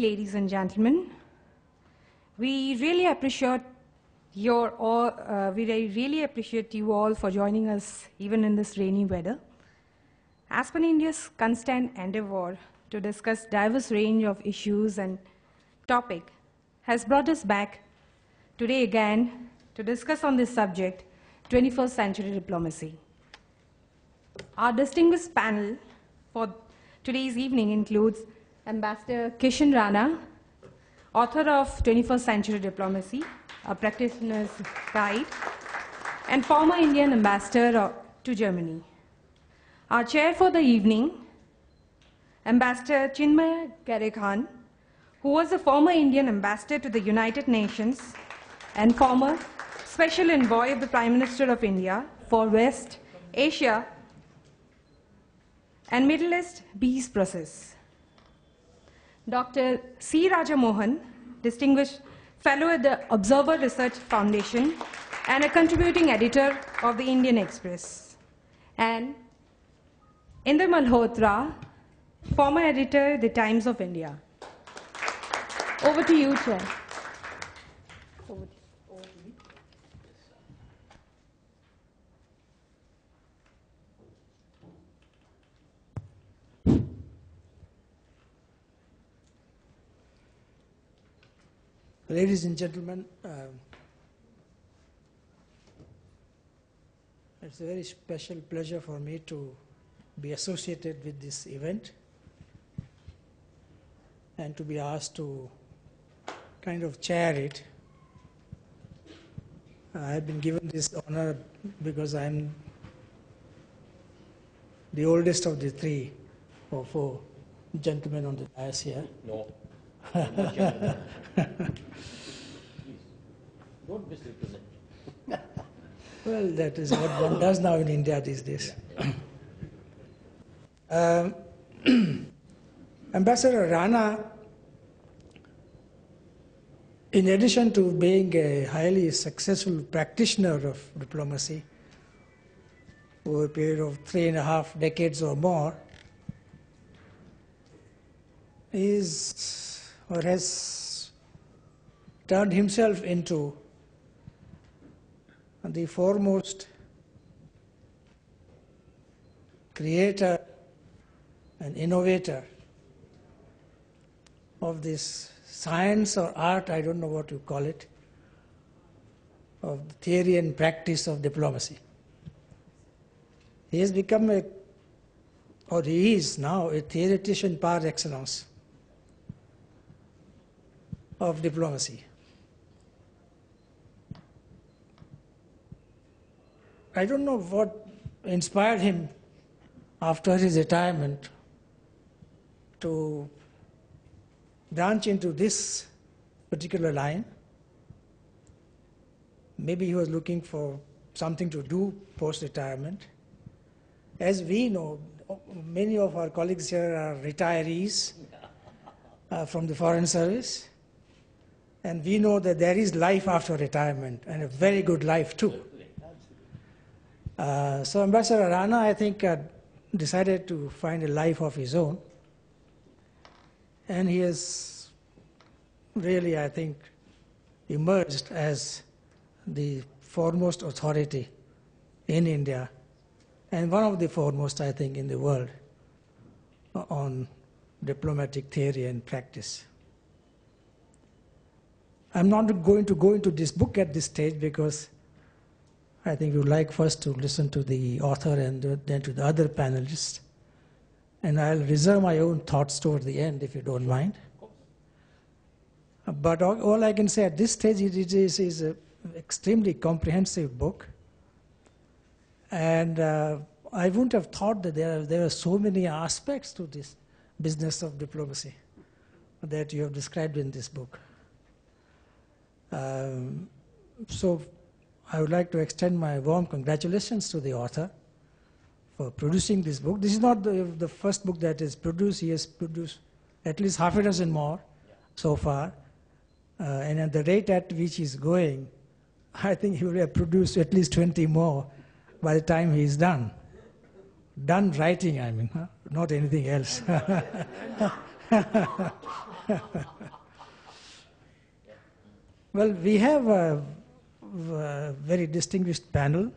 ladies and gentlemen. We really appreciate you all for joining us even in this rainy weather. Aspen India's constant endeavor to discuss diverse range of issues and topic has brought us back today again to discuss on this subject, 21st century diplomacy. Our distinguished panel for today's evening includes Ambassador Kishan Rana, author of 21st Century Diplomacy, a practitioner's guide, and former Indian ambassador to Germany. Our chair for the evening, Ambassador Chinmay Garekhan, who was a former Indian ambassador to the United Nations and former special envoy of the Prime Minister of India for West Asia and Middle East peace process. Dr. C. Raja Mohan, Distinguished Fellow at the Observer Research Foundation and a contributing editor of the Indian Express. And Inder Malhotra, former editor of the Times of India. Over to you, Chair. Over to you. Ladies and gentlemen, it's a very special pleasure for me to be associated with this event and to be asked to kind of chair it. I've been given this honor because I'm the oldest of the three or four gentlemen on the dais here. No. Don't misrepresent. Well, that is what one does now in India these days. Ambassador Rana, in addition to being a highly successful practitioner of diplomacy over a period of 3.5 decades or more, has turned himself into the foremost creator and innovator of this science or art, I don't know what you call it, of the theory and practice of diplomacy. He has become he is now a theoretician par excellence of diplomacy. I don't know what inspired him after his retirement to branch into this particular line. Maybe he was looking for something to do post-retirement. As we know, many of our colleagues here are retirees from the Foreign Service. And we know that there is life after retirement, and a very good life too. So Ambassador Rana, I think, decided to find a life of his own. And he has really, I think, emerged as the foremost authority in India, and one of the foremost, I think, in the world on diplomatic theory and practice. I'm not going to go into this book at this stage because I think we would like first to listen to the author and then to the other panelists. And I'll reserve my own thoughts toward the end, if you don't mind. But all I can say at this stage, it is an extremely comprehensive book. And I wouldn't have thought that there are so many aspects to this business of diplomacy that you have described in this book. So I would like to extend my warm congratulations to the author for producing this book. This is not the first book that is produced. He has produced at least half a dozen more so far. And at the rate at which he's going, I think he will have produced at least 20 more by the time he is done. Done writing, I mean, not anything else. Well, we have a very distinguished panel.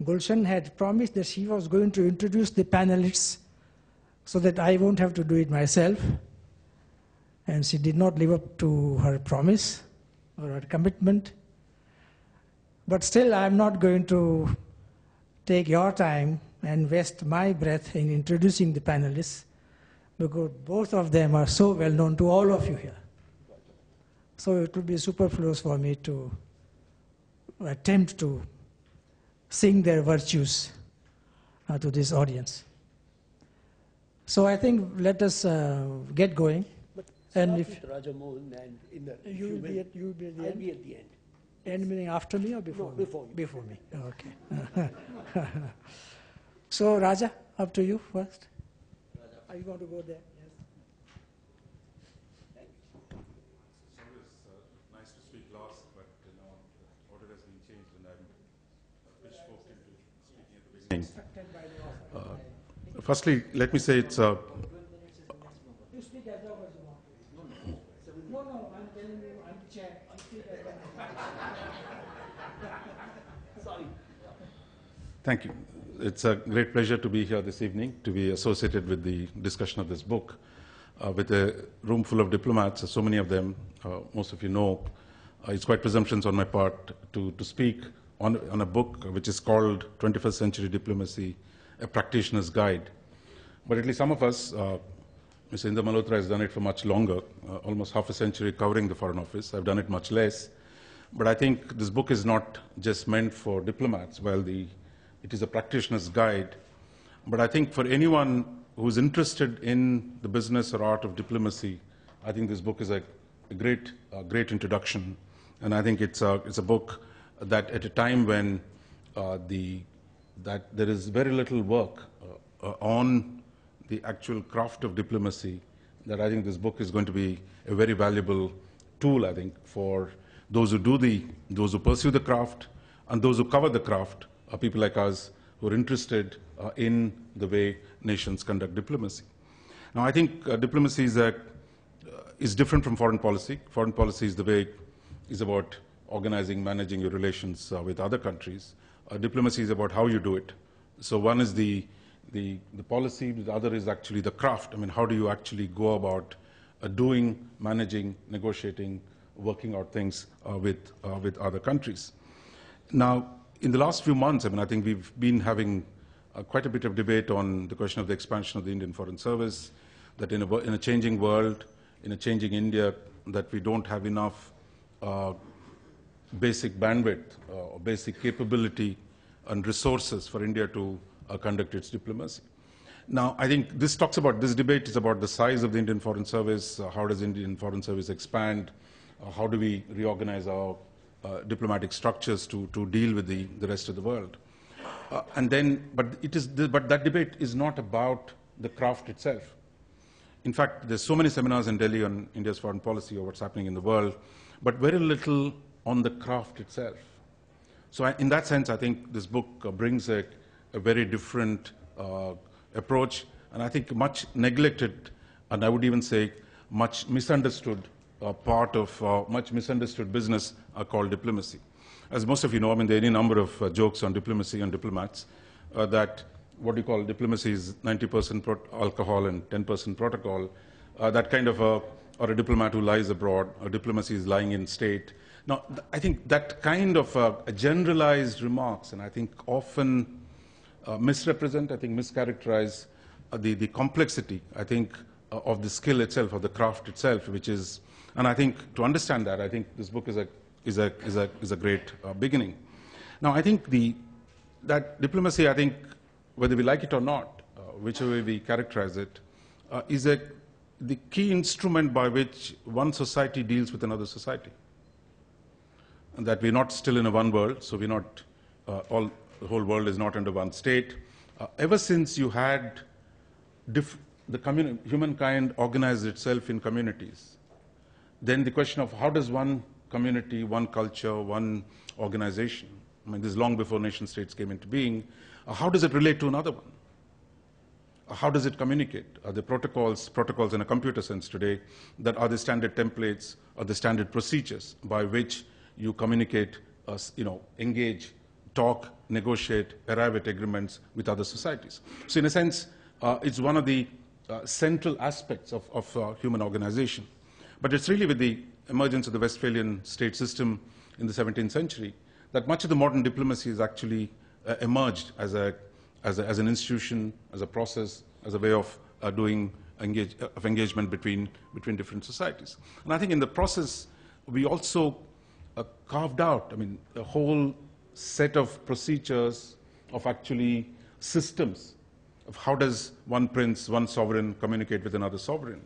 Gulshan had promised that she was going to introduce the panelists so that I won't have to do it myself. And she did not live up to her promise or her commitment. But still, I'm not going to take your time and waste my breath in introducing the panelists, because both of them are so well known to all of you here. So it would be superfluous for me to attempt to sing their virtues to this audience. So I think let us get going. But and start with Raja Mohan and in the you will be at the I'll end? be at the end. End meaning after me or before No, me? before you. Before me, okay. So Raja, up to you first. Are you going to go there? Yes. It's always nice to speak last, but now the order has been changed and I'm pitchforked into speaking at the beginning. Firstly, let me say it's You speak as long as you want. No, I'm telling you, I'm chair. You speak as long as you want. Sorry. Thank you. It's a great pleasure to be here this evening, to be associated with the discussion of this book. With a room full of diplomats, so many of them, most of you know, it's quite presumptions on my part to speak on a book which is called 21st Century Diplomacy, a Practitioner's Guide. But at least some of us, Mr. Inder Malhotra has done it for much longer, almost half a century covering the Foreign Office. I've done it much less. But I think this book is not just meant for diplomats. While it is a practitioner's guide, but I think for anyone who's interested in the business or art of diplomacy, I think this book is a great introduction. And I think it's a book that at a time when that there is very little work on the actual craft of diplomacy, that I think this book is going to be a very valuable tool, I think, for those who pursue the craft and those who cover the craft, people like us who are interested in the way nations conduct diplomacy. Now, I think diplomacy is different from foreign policy. Foreign policy is about organizing, managing your relations with other countries. Diplomacy is about how you do it. So one is the policy, the other is actually the craft. I mean, how do you actually go about doing, managing, negotiating, working out things with other countries. Now, in the last few months, I mean, I think we've been having quite a bit of debate on the question of the expansion of the Indian Foreign Service, that in a changing world, in a changing India, that we don't have enough basic bandwidth or basic capability and resources for India to conduct its diplomacy. Now, I think this debate is about the size of the Indian Foreign Service, how does Indian Foreign Service expand, how do we reorganize our diplomatic structures to deal with the rest of the world. But that debate is not about the craft itself. In fact, there's so many seminars in Delhi on India's foreign policy or what's happening in the world, but very little on the craft itself. So in that sense, I think this book brings a very different approach, and I think much neglected, and I would even say much misunderstood part of much misunderstood business called diplomacy. As most of you know, I mean, there are any number of jokes on diplomacy and diplomats that what you call diplomacy is 90% alcohol and 10% protocol. That kind of or a diplomat who lies abroad, or diplomacy is lying in state. Now, I think that kind of generalized remarks, and I think often misrepresent, I think mischaracterize the complexity, I think, of the skill itself, of the craft itself, which is, and I think to understand that, I think this book is a great beginning. Now, I think that diplomacy, I think, whether we like it or not, whichever way we characterize it, is the key instrument by which one society deals with another society. And that we're not still in a one world, so we're not, the whole world is not under one state. Ever since you had humankind organized itself in communities, then the question of how does one community, one culture, one organization, I mean, this is long before nation states came into being, how does it relate to another one? how does it communicate? Are there protocols in a computer sense today, that are the standard templates or the standard procedures by which you communicate, engage, talk, negotiate, arrive at agreements with other societies? So in a sense, it's one of the central aspects of human organization. But it's really with the emergence of the Westphalian state system in the 17th century that much of the modern diplomacy has actually emerged as an institution, as a process, as a way of engagement between different societies. And I think in the process, we also carved out, a whole set of procedures, of actually systems of how does one prince, one sovereign communicate with another sovereign.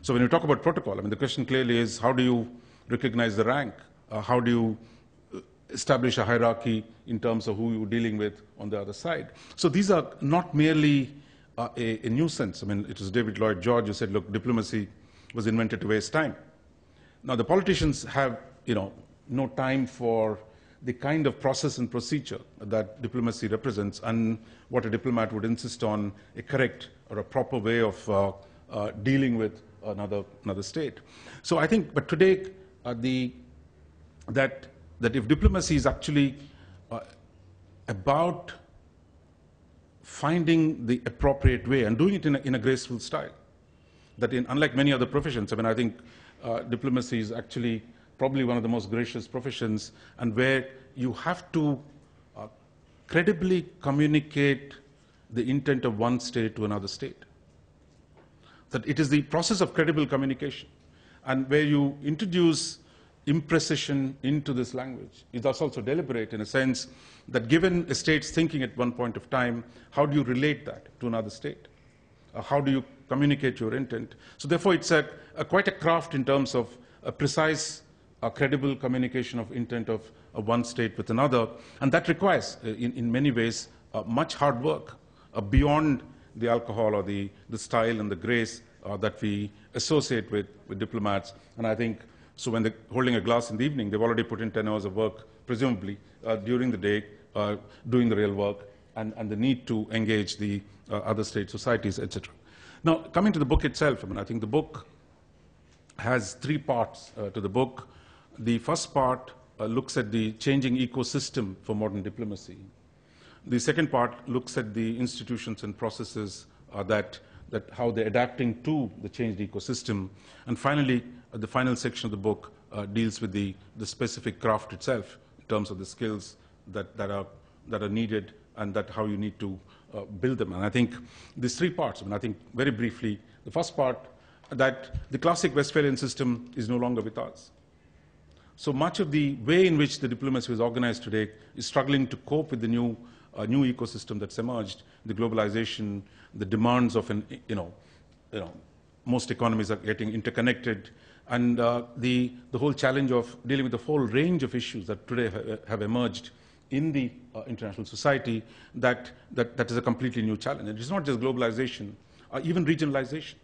So when you talk about protocol, the question clearly is, how do you recognize the rank? How do you establish a hierarchy in terms of who you're dealing with on the other side? So these are not merely a nuisance. It was David Lloyd George who said, look, diplomacy was invented to waste time. Now, the politicians have, no time for the kind of process and procedure that diplomacy represents, and what a diplomat would insist on, a correct or a proper way of dealing with another state. So I think, but today, that if diplomacy is actually about finding the appropriate way and doing it in a graceful style, that unlike many other professions, I think diplomacy is actually probably one of the most gracious professions, and where you have to credibly communicate the intent of one state to another state. That it is the process of credible communication, and where you introduce imprecision into this language. It's also deliberate in a sense that given a state's thinking at one point of time, how do you relate that to another state? How do you communicate your intent? So therefore, it's quite a craft in terms of a precise, credible communication of intent of one state with another, and that requires, in many ways, much hard work beyond the alcohol or the style and the grace that we associate with diplomats. And I think, so when they're holding a glass in the evening, they've already put in 10 hours of work, presumably, during the day, doing the real work, and the need to engage the other state societies, etc. Now, coming to the book itself, I think the book has three parts to the book. The first part looks at the changing ecosystem for modern diplomacy. The second part looks at the institutions and processes that how they're adapting to the changed ecosystem. And finally, the final section of the book deals with the specific craft itself in terms of the skills that are needed, and that how you need to build them. And I think these three parts, I think very briefly, the first part, that the classic Westphalian system is no longer with us. So much of the way in which the diplomacy is organized today is struggling to cope with the new ecosystem that's emerged, the globalization, the demands of most economies are getting interconnected, and the whole challenge of dealing with the whole range of issues that today have emerged in the international society, that is a completely new challenge. And it's not just globalization, even regionalization.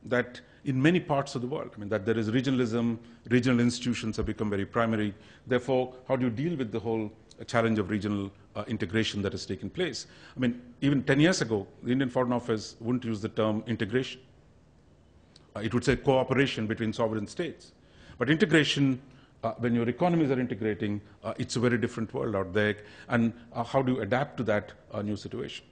That in many parts of the world, that there is regionalism, regional institutions have become very primary. Therefore, how do you deal with the whole challenge of regional integration that has taken place? Even 10 years ago, the Indian Foreign Office wouldn't use the term integration. It would say cooperation between sovereign states. But integration, when your economies are integrating, it's a very different world out there. And how do you adapt to that new situation?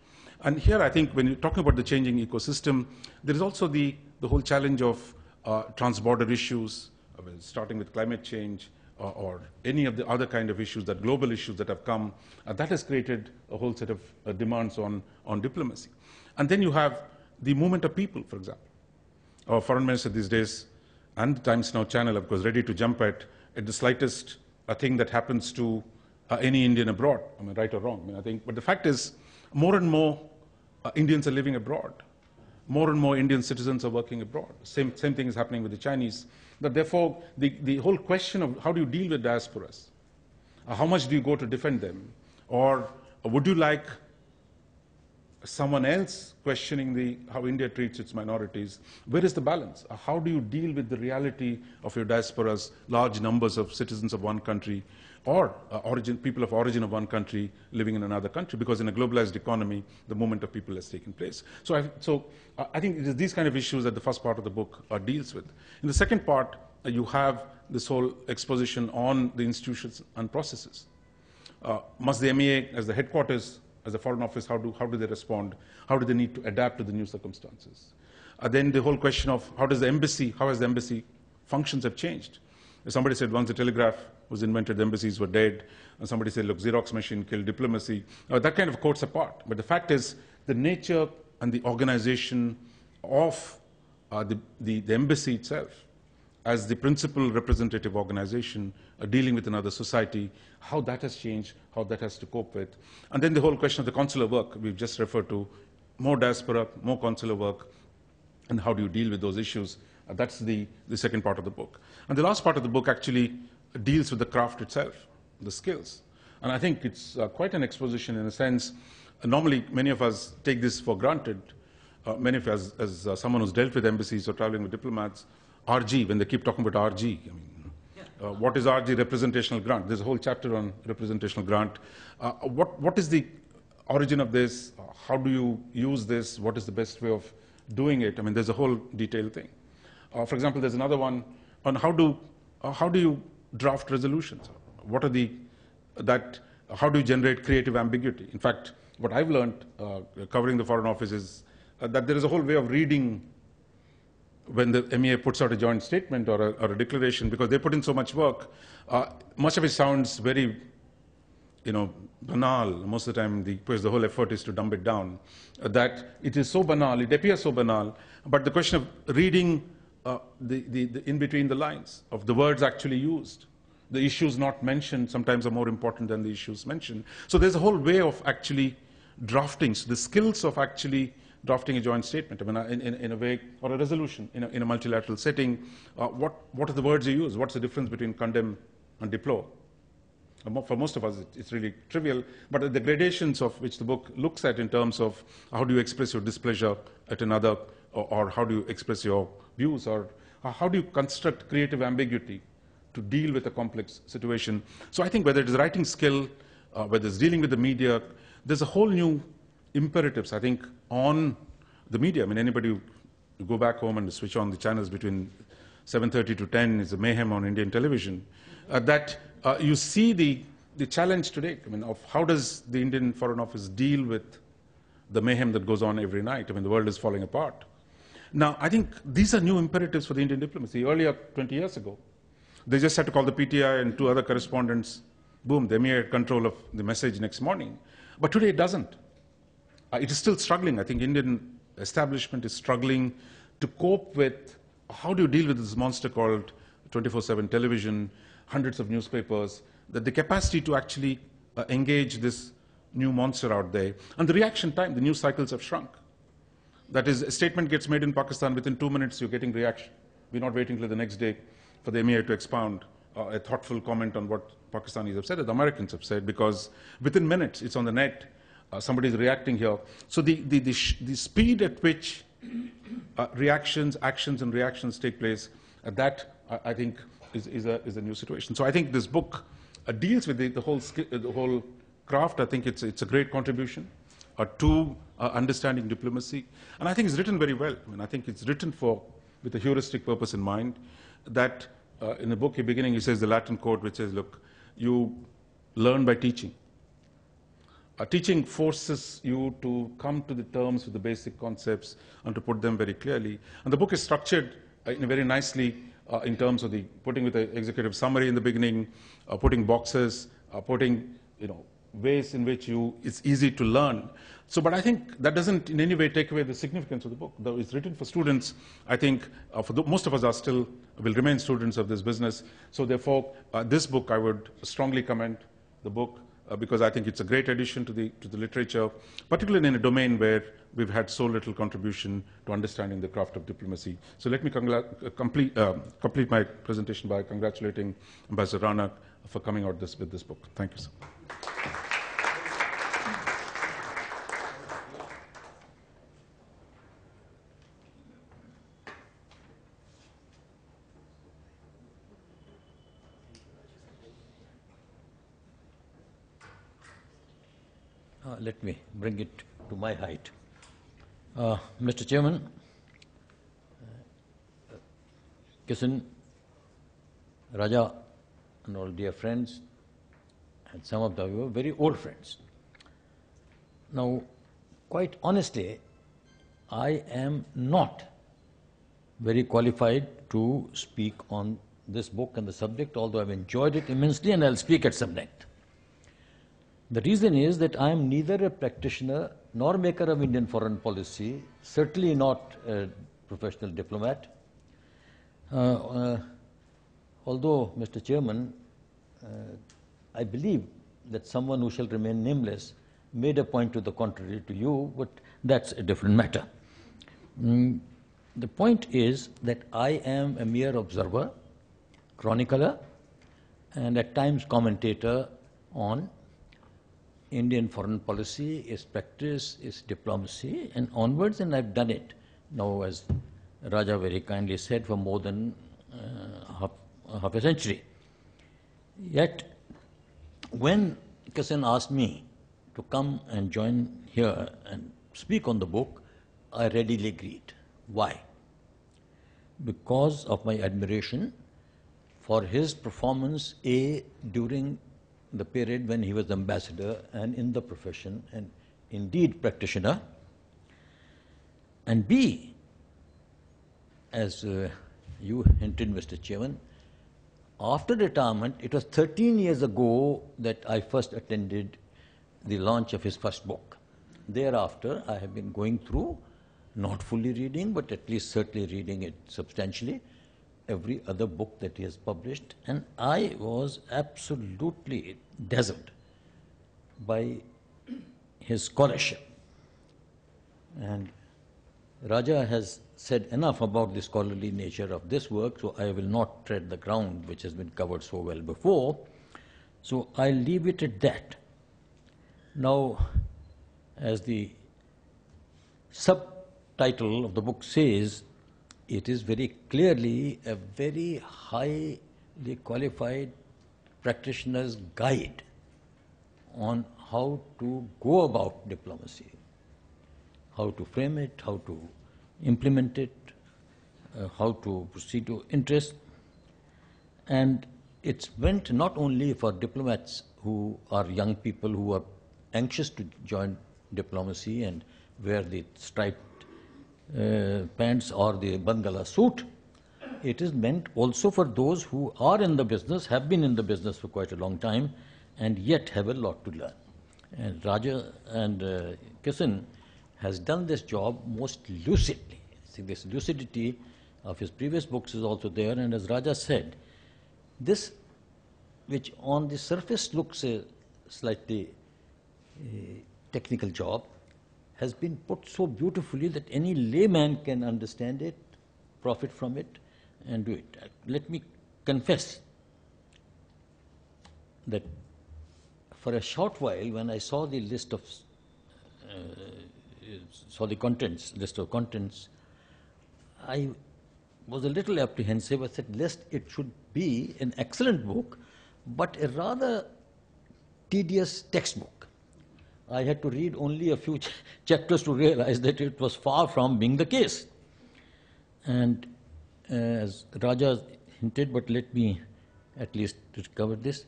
And here, I think, when you're talking about the changing ecosystem, there is also the whole challenge of transborder issues, starting with climate change, or any of the other kind of issues, that global issues that have come. That has created a whole set of demands on diplomacy. And then you have the movement of people, for example. Our foreign minister these days, and the Times Now channel, of course, ready to jump at the slightest thing that happens to any Indian abroad, right or wrong. I think, but the fact is, more and more Indians are living abroad. More and more Indian citizens are working abroad. Same thing is happening with the Chinese. But therefore, the whole question of how do you deal with diasporas? How much do you go to defend them? Or would you like someone else questioning how India treats its minorities? Where is the balance? How do you deal with the reality of your diasporas, large numbers of citizens of one country or people of origin of one country living in another country, because in a globalized economy, the movement of people has taken place. So I think it is these kind of issues that the first part of the book deals with. In the second part, you have this whole exposition on the institutions and processes. Must the MEA, as the headquarters, as the Foreign Office, how do they respond? How do they need to adapt to the new circumstances? Then the whole question of how has the embassy functions have changed? Somebody said once the telegraph was invented, the embassies were dead. And somebody said, look, Xerox machine killed diplomacy. That kind of quotes apart. But the fact is, the nature and the organization of the embassy itself, as the principal representative organization dealing with another society, how that has changed, how that has to cope with. And then the whole question of the consular work we've just referred to, more diaspora, more consular work, and how do you deal with those issues? That's the second part of the book. And the last part of the book actually deals with the craft itself, the skills. And I think it's quite an exposition in a sense. Normally, many of us take this for granted. Many of us, as someone who's dealt with embassies or traveling with diplomats, RG, when they keep talking about RG, I mean, what is RG? Representational grant. There's a whole chapter on representational grant. What is the origin of this? How do you use this? What is the best way of doing it? I mean, there's a whole detailed thing. For example, there's another one on how do you draft resolutions? What are how do you generate creative ambiguity? In fact, what I've learned covering the Foreign Office is that there is a whole way of reading when the MEA puts out a joint statement or a declaration, because they put in so much work. Much of it sounds very, banal. Most of the time, because the whole effort is to dumb it down, that it is so banal, it appears so banal, but the question of reading the in between the lines of the words actually used, the issues not mentioned sometimes are more important than the issues mentioned. So there's a whole way of actually drafting, so the skills of actually drafting a joint statement, I mean, in a way, or a resolution in a multilateral setting. What are the words you use? What's the difference between condemn and deplore? For most of us, it's really trivial, but the gradations of which the book looks at in terms of how do you express your displeasure at another, or how do you express your views, or how do you construct creative ambiguity to deal with a complex situation. So I think whether it is writing skill, whether it's dealing with the media, there's a whole new imperatives, I think, on the media. I mean, anybody who go back home and switch on the channels between 7:30 to 10 is a mayhem on Indian television, that you see the challenge today, I mean, of how does the Indian Foreign Office deal with the mayhem that goes on every night. I mean, the world is falling apart. Now, I think these are new imperatives for the Indian diplomacy. Earlier, 20 years ago, they just had to call the PTI and two other correspondents. Boom, they had control of the message next morning. But today it doesn't. It is still struggling. I think Indian establishment is struggling to cope with how do you deal with this monster called 24/7 television, hundreds of newspapers, that the capacity to actually engage this new monster out there. And the reaction time, the news cycles have shrunk. That is, a statement gets made in Pakistan, within 2 minutes you're getting reaction. We're not waiting till the next day for the MEA to expound a thoughtful comment on what Pakistanis have said, or the Americans have said, because within minutes it's on the net. Somebody is reacting here. So the speed at which actions and reactions take place, that I think is a new situation. So I think this book deals with the whole craft. I think it's a great contribution to understanding diplomacy, and I think it's written very well. I mean, I think it's written with a heuristic purpose in mind. That in the book, beginning, he says the Latin quote, which says, "Look, you learn by teaching." Teaching forces you to come to the terms with the basic concepts and to put them very clearly. And the book is structured very nicely in terms of putting with the executive summary in the beginning, putting boxes, putting ways in which it's easy to learn. So, but I think that doesn't in any way take away the significance of the book. Though it's written for students, I think most of us will remain students of this business. So therefore, this book, I would strongly commend the book. Because I think it's a great addition to the literature, particularly in a domain where we've had so little contribution to understanding the craft of diplomacy. So let me complete my presentation by congratulating Ambassador Rana for coming out with this book. Thank you, sir. let me bring it to my height. Mr. Chairman, Kisan, Raja, and all dear friends, and some of you are very old friends. Now, quite honestly, I am not very qualified to speak on this book and the subject, although I've enjoyed it immensely and I'll speak at some length. The reason is that I am neither a practitioner nor maker of Indian foreign policy, certainly not a professional diplomat. Although, Mr. Chairman, I believe that someone who shall remain nameless made a point to the contrary to you, but that's a different matter. The point is that I am a mere observer, chronicler, and at times commentator on Indian foreign policy, its practice, its diplomacy, and onwards, and I've done it now, as Raja very kindly said, for more than half a century. Yet, when Kisan asked me to come and join here and speak on the book, I readily agreed. Why? Because of my admiration for his performance, A, during the period when he was ambassador and in the profession and indeed practitioner, and B, as you hinted, Mr. Chairman, after retirement, it was 13 years ago that I first attended the launch of his first book. Thereafter, I have been going through, not fully reading, but at least certainly reading it substantially, every other book that he has published, and I was absolutely dazzled by his scholarship. And Raja has said enough about the scholarly nature of this work, so I will not tread the ground which has been covered so well before. So I'll leave it at that. Now, as the subtitle of the book says, it is very clearly a very highly qualified practitioner's guide on how to go about diplomacy, how to frame it, how to implement it, how to proceed to interest. And it's meant not only for diplomats who are young people who are anxious to join diplomacy and wear the striped pants or the Bangala suit. It is meant also for those who are in the business, have been in the business for quite a long time, and yet have a lot to learn. And Raja and Kisan has done this job most lucidly. See, this lucidity of his previous books is also there, and as Raja said, this, which on the surface looks a slightly technical job, has been put so beautifully that any layman can understand it, profit from it, and do it. Let me confess that for a short while, when I saw the list of list of contents, I was a little apprehensive. I said, lest it should be an excellent book, but a rather tedious textbook. I had to read only a few chapters to realize that it was far from being the case. And as Raja hinted, but let me at least cover this,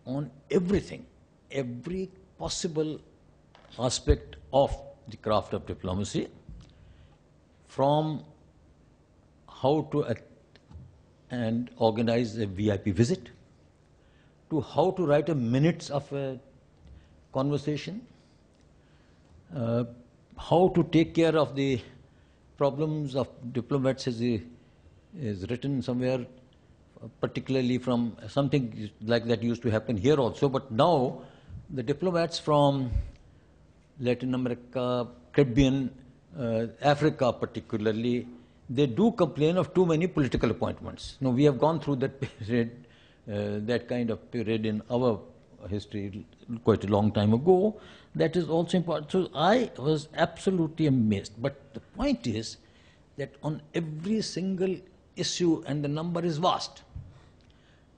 on everything, every possible aspect of the craft of diplomacy, from how to act and organize a VIP visit, to how to write a minutes of a conversation, how to take care of the problems of diplomats is written somewhere, particularly from something like that used to happen here also, but now the diplomats from Latin America, Caribbean, Africa particularly, they do complain of too many political appointments. Now, we have gone through that period, that kind of period in our history quite a long time ago. That is also important. So I was absolutely amazed. But the point is that on every single issue, and the number is vast,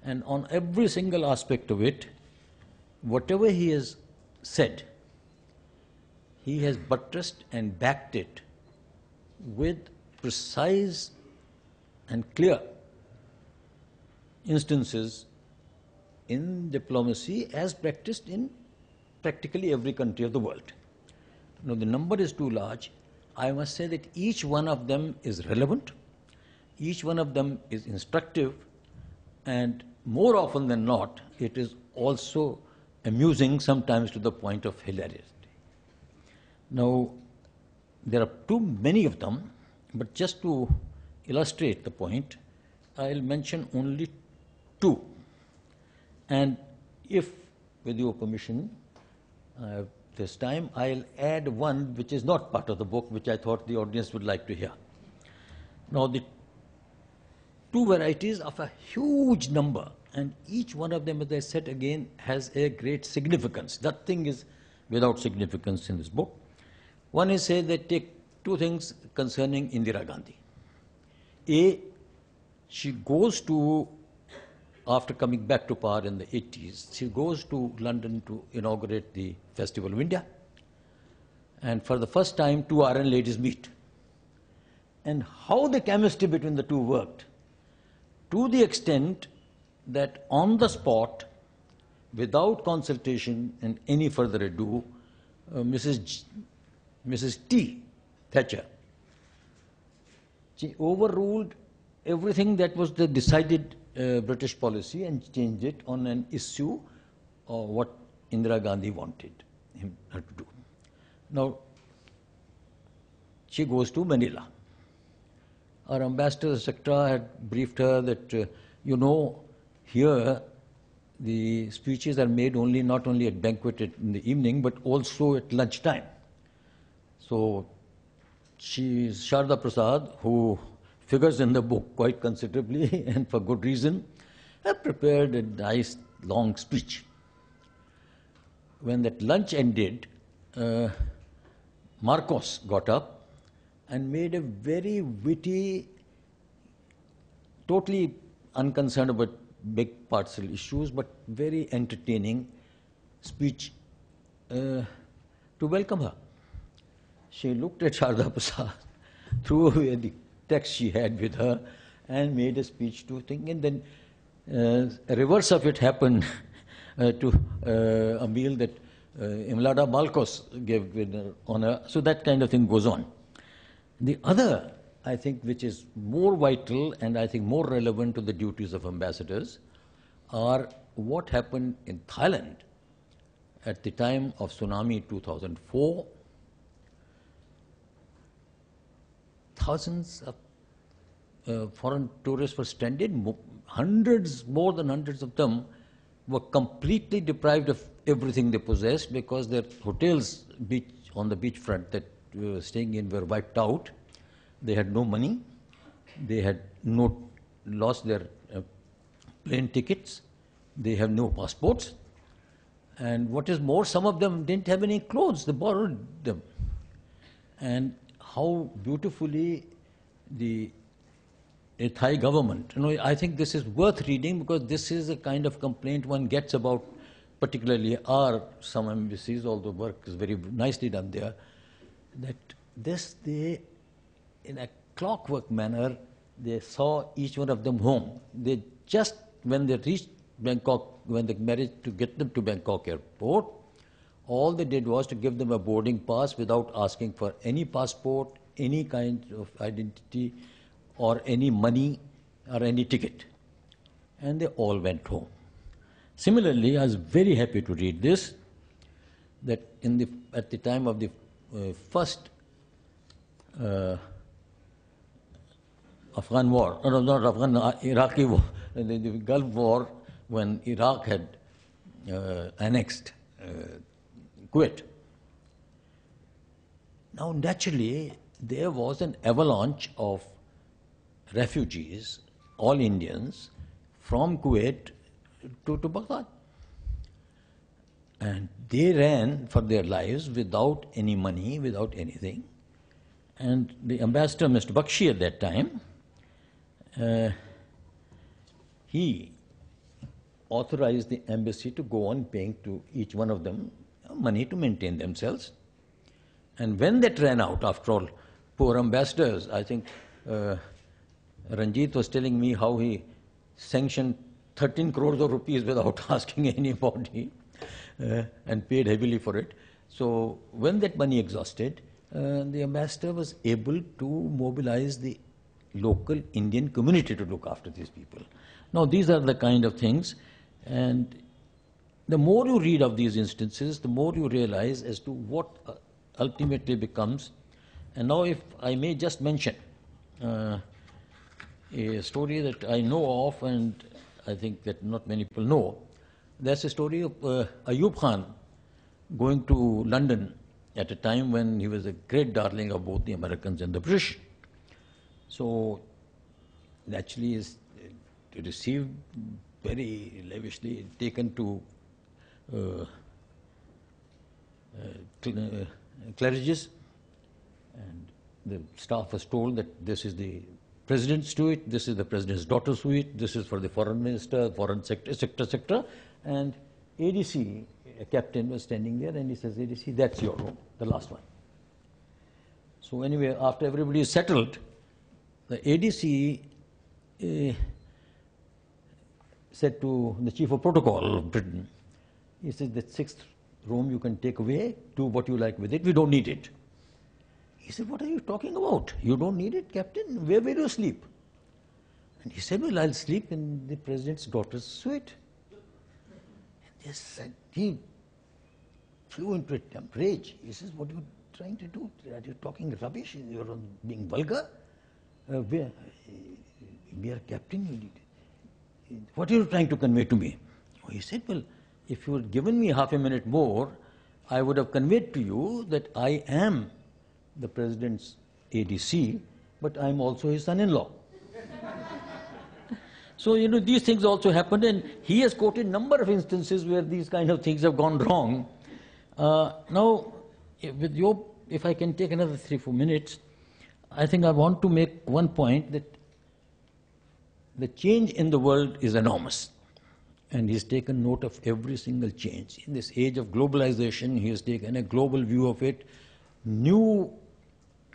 and on every single aspect of it, whatever he has said he has buttressed and backed it with precise and clear instances in diplomacy as practiced in practically every country of the world. Now, the number is too large. I must say that each one of them is relevant, each one of them is instructive, and more often than not, it is also amusing, sometimes to the point of hilarity. Now, there are too many of them, but just to illustrate the point, I'll mention only two. And if, with your permission, this time, I'll add one which is not part of the book, which I thought the audience would like to hear. Now, the two varieties of a huge number, and each one of them, as I said again, has a great significance. Nothing is without significance in this book. One is, say, they take two things concerning Indira Gandhi. A, she goes to, after coming back to power in the 80s, she goes to London to inaugurate the Festival of India. And for the first time, two RN ladies meet. And how the chemistry between the two worked, to the extent that on the spot, without consultation and any further ado, Mrs. T. Thatcher, she overruled everything that was the decided British policy and changed it on an issue of what Indira Gandhi wanted her to do. Now, she goes to Manila. Our ambassador, etc., had briefed her that, here the speeches are made not only at banquet in the evening, but also at lunchtime. So, Sharda Prasad, who figures in the book quite considerably and for good reason, have prepared a nice long speech. When that lunch ended, Marcos got up and made a very witty, totally unconcerned about big partial issues, but very entertaining speech to welcome her. She looked at Sharda Prasad, threw away the text she had with her, and made a speech to think. And then a reverse of it happened to a meal that Imlada Malkos gave with her honor. So that kind of thing goes on. The other, I think, which is more vital and I think more relevant to the duties of ambassadors, are what happened in Thailand at the time of tsunami 2004. Thousands of foreign tourists were stranded. More than hundreds of them were completely deprived of everything they possessed because their hotels on the beachfront that we were staying in were wiped out. They had no money. They had lost their plane tickets. They have no passports. And what is more, some of them didn't have any clothes. They borrowed them. And how beautifully the Thai government, I think this is worth reading because this is a kind of complaint one gets about particularly some embassies, although work is very nicely done there, that they, in a clockwork manner, they saw each one of them home. They just, when they reached Bangkok, when they managed to get them to Bangkok airport, all they did was to give them a boarding pass without asking for any passport, any kind of identity, or any money, or any ticket. And they all went home. Similarly, I was very happy to read this, that at the time of the first Afghan war, no, not Afghan, Iraqi war, the Gulf War, when Iraq had annexed Kuwait. Now, naturally, there was an avalanche of refugees, all Indians, from Kuwait to Baghdad. And they ran for their lives without any money, without anything. And the ambassador, Mr. Bakshi, at that time, he authorized the embassy to go on paying to each one of them money to maintain themselves. And when that ran out, after all, poor ambassadors, I think Ranjit was telling me how he sanctioned 13 crores of rupees without asking anybody and paid heavily for it. So when that money exhausted, the ambassador was able to mobilize the local Indian community to look after these people. Now these are the kind of things, and the more you read of these instances, the more you realize as to what ultimately becomes. And now if I may just mention a story that I know of, and I think that not many people know. That's a story of Ayub Khan going to London at a time when he was a great darling of both the Americans and the British. So naturally is received very lavishly, taken to Claridge's, and the staff was told that this is the president's suite, this is the president's daughter's suite, this is for the foreign minister, foreign secretary, etc. And ADC, a captain, was standing there, and he says, ADC, that's your room, the last one. So anyway, after everybody is settled, the ADC said to the chief of protocol of Britain, he said, the sixth room you can take away, do what you like with it, we don't need it. He said, what are you talking about? You don't need it, Captain? Where will you sleep? And he said, well, I'll sleep in the president's daughter's suite. And he flew into a rage. He says, what are you trying to do? Are you talking rubbish? You're being vulgar? We are Captain. What are you trying to convey to me? He said, well, if you had given me half a minute more, I would have conveyed to you that I am the president's ADC, but I'm also his son-in-law. So, you know, these things also happened, and he has quoted a number of instances where these kind of things have gone wrong. Now, if I can take another 3-4 minutes, I think I want to make one point that the change in the world is enormous. And he's taken note of every single change. In this age of globalization, he has taken a global view of it. New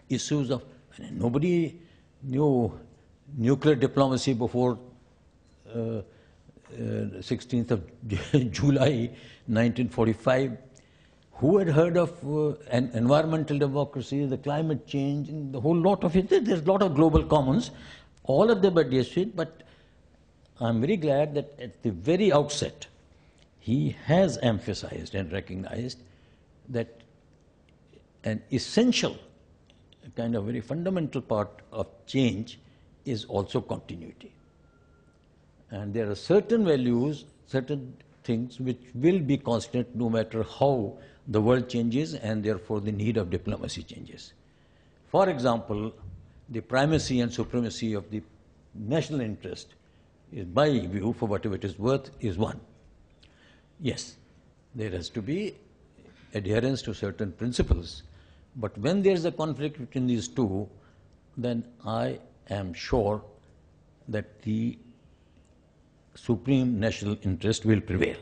issues of, nobody knew nuclear diplomacy before 16th of July 1945. Who had heard of an environmental democracy, the climate change, and the whole lot of it? There's a lot of global commons. All of them are discussed, but I'm very glad that at the very outset, he has emphasized and recognized that an essential, kind of very fundamental part of change is also continuity. And there are certain values, certain things which will be constant no matter how the world changes, and therefore the need of diplomacy changes. For example, the primacy and supremacy of the national interest is, my view, for whatever it is worth, is one. Yes, there has to be adherence to certain principles, but when there is a conflict between these two, then I am sure that the supreme national interest will prevail.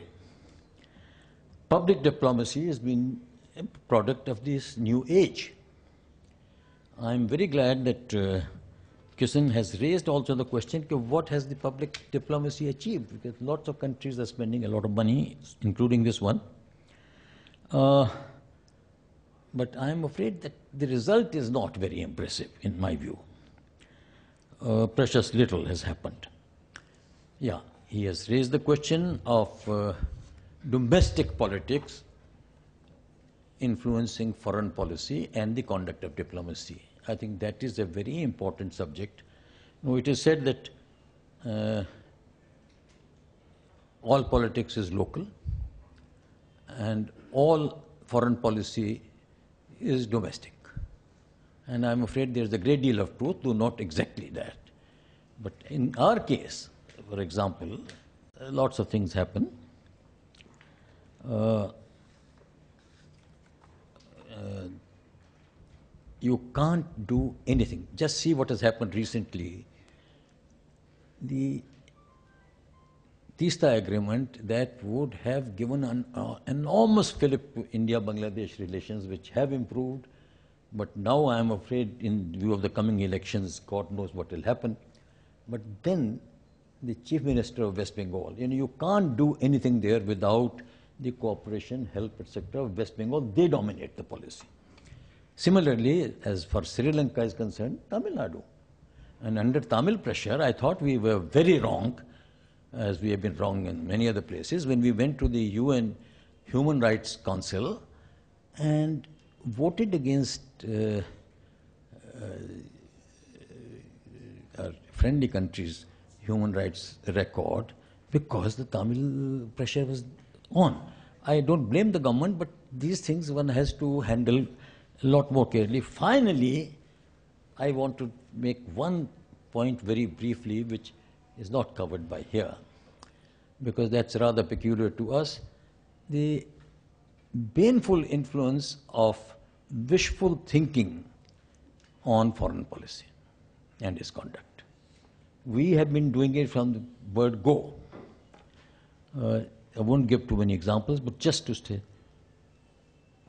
Public diplomacy has been a product of this new age. I am very glad that Kishan has raised also the question of what has the public diplomacy achieved, because lots of countries are spending a lot of money, including this one. But I am afraid that the result is not very impressive, in my view. Precious little has happened. Yeah, he has raised the question of domestic politics influencing foreign policy and the conduct of diplomacy. I think that is a very important subject. Now, it is said that all politics is local and all foreign policy is domestic. And I'm afraid there's a great deal of truth, though not exactly that. But in our case, for example, lots of things happen. You can't do anything. Just see what has happened recently. The Teesta agreement that would have given an enormous fillip to India-Bangladesh relations, which have improved, But now I am afraid, in view of the coming elections, God knows what will happen. But then the Chief Minister of West Bengal, you can't do anything there without the cooperation, help, etc. of West Bengal. They dominate the policy. Similarly, as far as Sri Lanka is concerned, Tamil Nadu. And under Tamil pressure, I thought we were very wrong, as we have been wrong in many other places, when we went to the UN Human Rights Council and voted against our friendly countries' human rights record because the Tamil pressure was on. I don't blame the government, but these things one has to handle a lot more carefully. Finally, I want to make one point very briefly, which is not covered by here, because that's rather peculiar to us. The baneful influence of wishful thinking on foreign policy and its conduct. We have been doing it from the word go. I won't give too many examples, but just to say,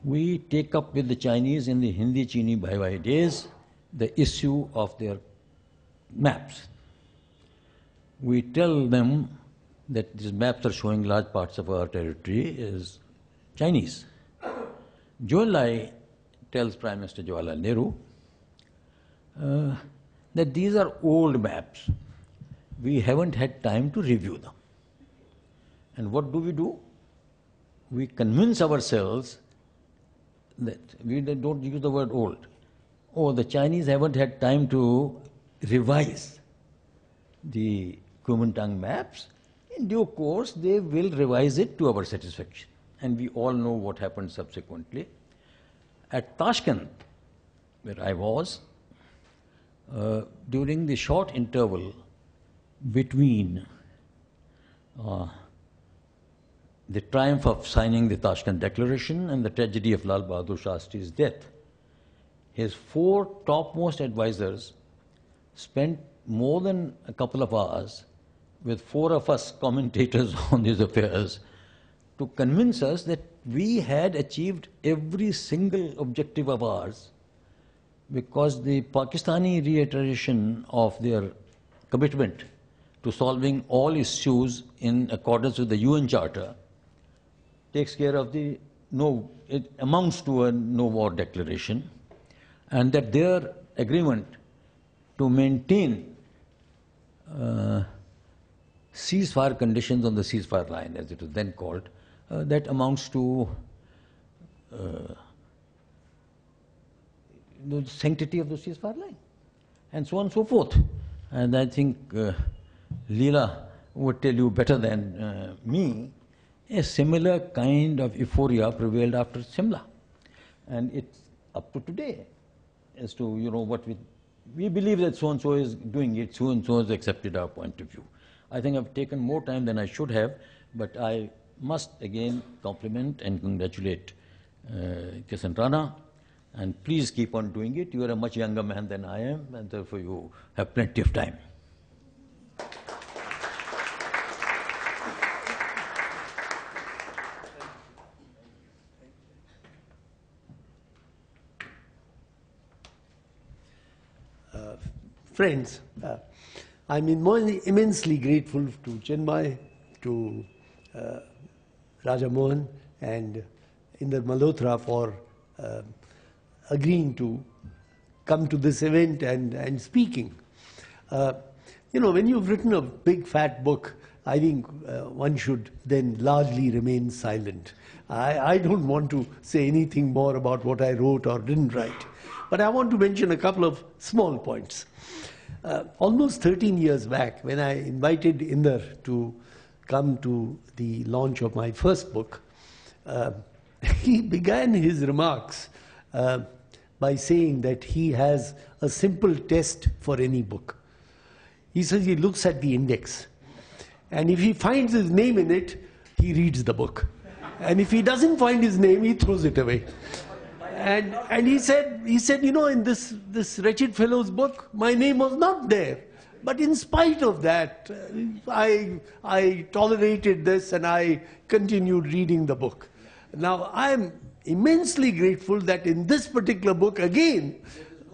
we take up with the Chinese in the Hindi Chini Bhai Bhai days the issue of their maps. We tell them that these maps are showing large parts of our territory is Chinese. Zhou Enlai tells Prime Minister Jawaharlal Nehru that these are old maps. We haven't had time to review them. And what do? We convince ourselves that we don't use the word old. Oh, the Chinese haven't had time to revise the Kuomintang maps. In due course, they will revise it to our satisfaction. And we all know what happened subsequently. At Tashkent, where I was, during the short interval between the triumph of signing the Tashkent Declaration and the tragedy of Lal Bahadur Shastri's death, his 4 topmost advisors spent more than a couple of hours with 4 of us commentators on these affairs to convince us that we had achieved every single objective of ours, because the Pakistani reiteration of their commitment to solving all issues in accordance with the UN Charter takes care of it amounts to a no-war declaration, and that their agreement to maintain ceasefire conditions on the ceasefire line, as it was then called, that amounts to the sanctity of the ceasefire line, and so on and so forth. And I think Leela would tell you better than me, a similar kind of euphoria prevailed after Simla. And it's up to today as to, what we believe that so-and-so is doing it, so-and-so has accepted our point of view. I think I've taken more time than I should have, but I must again compliment and congratulate Kisan Rana, and please keep on doing it. You are a much younger man than I am, and therefore you have plenty of time. Friends, I'm immensely grateful to Chinmay, to Raja Mohan and Inder Malhotra for agreeing to come to this event and speaking. When you've written a big fat book, I think one should then largely remain silent. I don't want to say anything more about what I wrote or didn't write, but I want to mention a couple of small points. Almost 13 years back, when I invited Inder to come to the launch of my first book, he began his remarks by saying that he has a simple test for any book. He says he looks at the index, and if he finds his name in it, he reads the book. And if he doesn't find his name, he throws it away. And he said, in this wretched fellow's book, my name was not there. But in spite of that, I tolerated this and I continued reading the book. Now, I'm immensely grateful that in this particular book, again,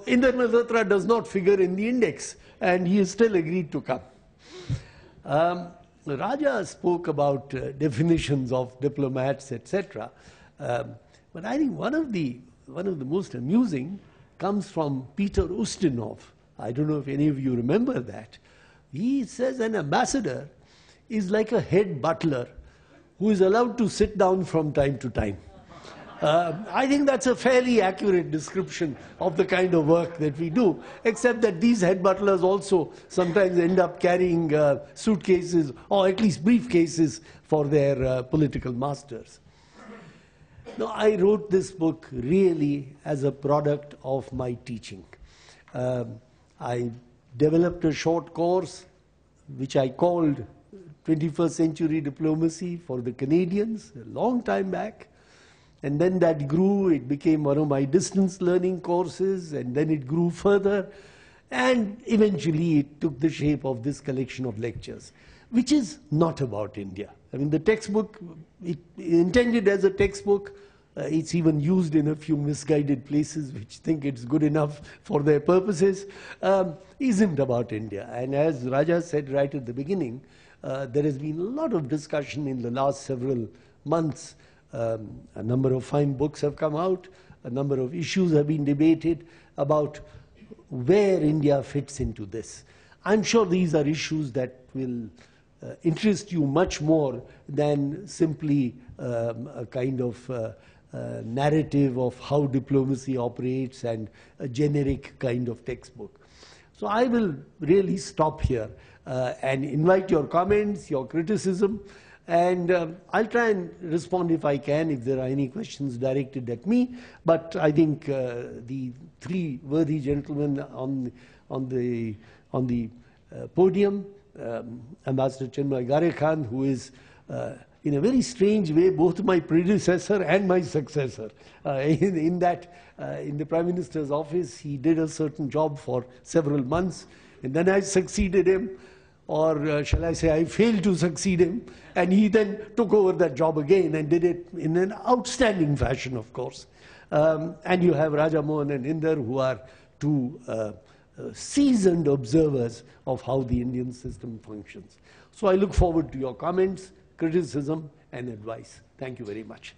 Inder Malhotra does not figure in the index, and he has still agreed to come. Raja spoke about definitions of diplomats, etc. But I think one of the most amusing comes from Peter Ustinov. I don't know if any of you remember that. He says an ambassador is like a head butler who is allowed to sit down from time to time. I think that's a fairly accurate description of the kind of work that we do, except that these head butlers also sometimes end up carrying suitcases or at least briefcases for their political masters. Now, I wrote this book really as a product of my teaching. I developed a short course which I called 21st Century Diplomacy for the Canadians a long time back. And then that grew, it became one of my distance learning courses, and then it grew further. And eventually it took the shape of this collection of lectures, which is not about India. I mean, the textbook, intended as a textbook, it's even used in a few misguided places which think it's good enough for their purposes, isn't about India. And as Raja said right at the beginning, there has been a lot of discussion in the last several months. A number of fine books have come out, a number of issues have been debated about where India fits into this. I'm sure these are issues that will interest you much more than simply a kind of narrative of how diplomacy operates and a generic kind of textbook. So I will really stop here and invite your comments, your criticism, and I'll try and respond if I can, if there are any questions directed at me. But I think the three worthy gentlemen on the podium, Ambassador Chinmay Gare Khan, who is in a very strange way both my predecessor and my successor. In the Prime Minister's office, he did a certain job for several months, and then I succeeded him. Or shall I say, I failed to succeed him, and he then took over that job again and did it in an outstanding fashion, of course. And you have Raja Mohan and Inder, who are two seasoned observers of how the Indian system functions. So I look forward to your comments, criticism, and advice. Thank you very much.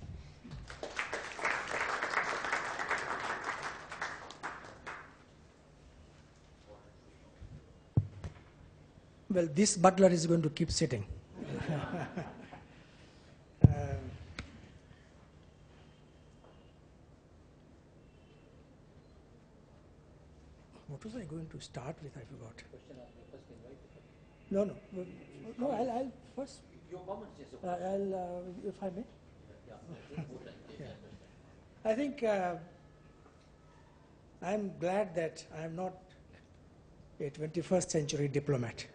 Well, this butler is going to keep sitting. What was I going to start with? I forgot. No. I'll first. Your comments, yes. I'll, if I may. Yeah. I think I'm glad that I'm not a 21st century diplomat.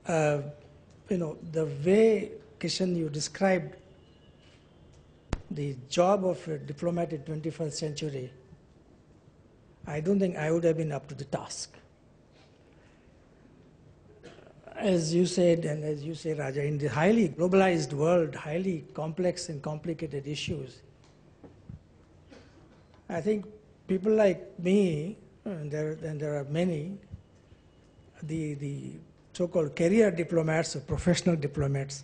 The way, Kishan, you described the job of a diplomat in 21st century, I don't think I would have been up to the task. As you said, and as you say, Raja, in the highly globalized world, highly complex and complicated issues, I think people like me, and there are many, the so-called career diplomats or professional diplomats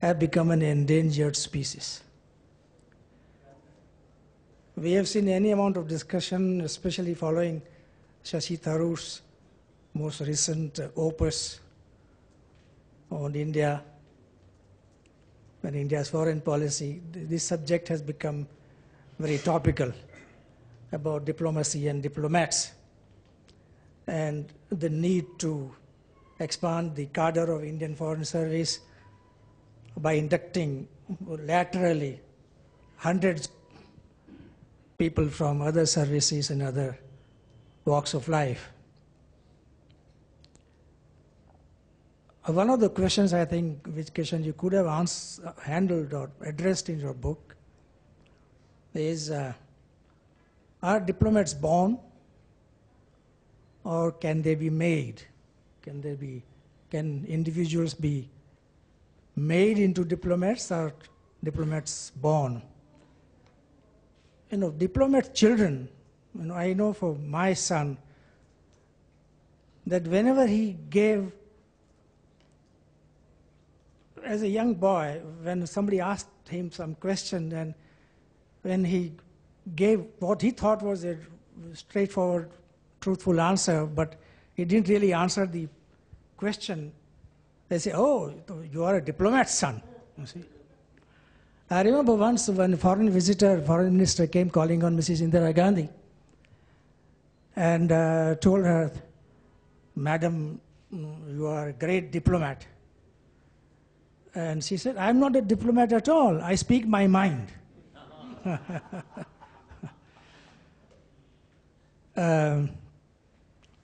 have become an endangered species. We have seen any amount of discussion, especially following Shashi Tharoor's most recent opus on India and India's foreign policy. This subject has become very topical about diplomacy and diplomats and the need to expand the cadre of Indian Foreign Service by inducting laterally hundreds of people from other services and other walks of life. One of the questions I think which Kishan you could have handled or addressed in your book is, are diplomats born or can they be made? Can individuals be made into diplomats, or diplomats born. You know, diplomat children, you know, I know for my son that whenever he gave, as a young boy, when somebody asked him some question, and when he gave what he thought was a straightforward, truthful answer, but he didn't really answer the question, they say, "Oh, you are a diplomat's son." You see. I remember once when a foreign minister came calling on Mrs. Indira Gandhi and told her, "Madam, you are a great diplomat." And she said, "I'm not a diplomat at all. I speak my mind."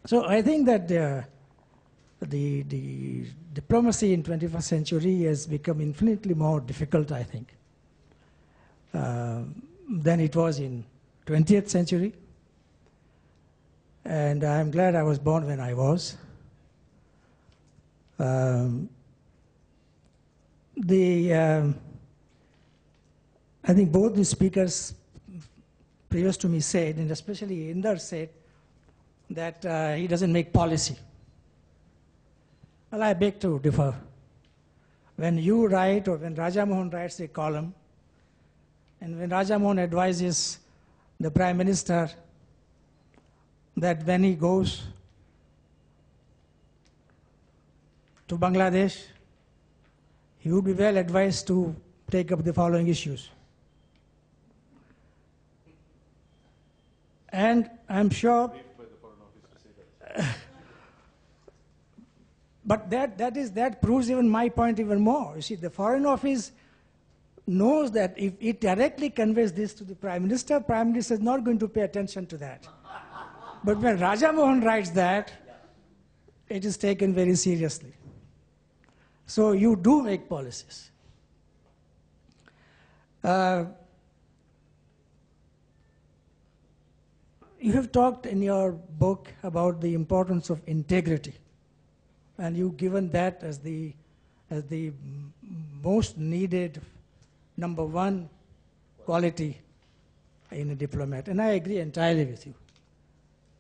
So I think that the diplomacy in 21st century has become infinitely more difficult, I think, than it was in 20th century. And I'm glad I was born when I was. I think both the speakers previous to me said, and especially Inder said, that he doesn't make policy. Well, I beg to differ. When you write, or when Raja Mohan writes a column, and when Raja Mohan advises the Prime Minister that when he goes to Bangladesh, he would be well advised to take up the following issues. And I'm sure, but that proves even my point even more. You see, the Foreign Office knows that if it directly conveys this to the Prime Minister is not going to pay attention to that. But when Raja Mohan writes that, it is taken very seriously. So you do make policies. You have talked in your book about the importance of integrity, and you've given that as the most needed number one quality in a diplomat, and I agree entirely with you.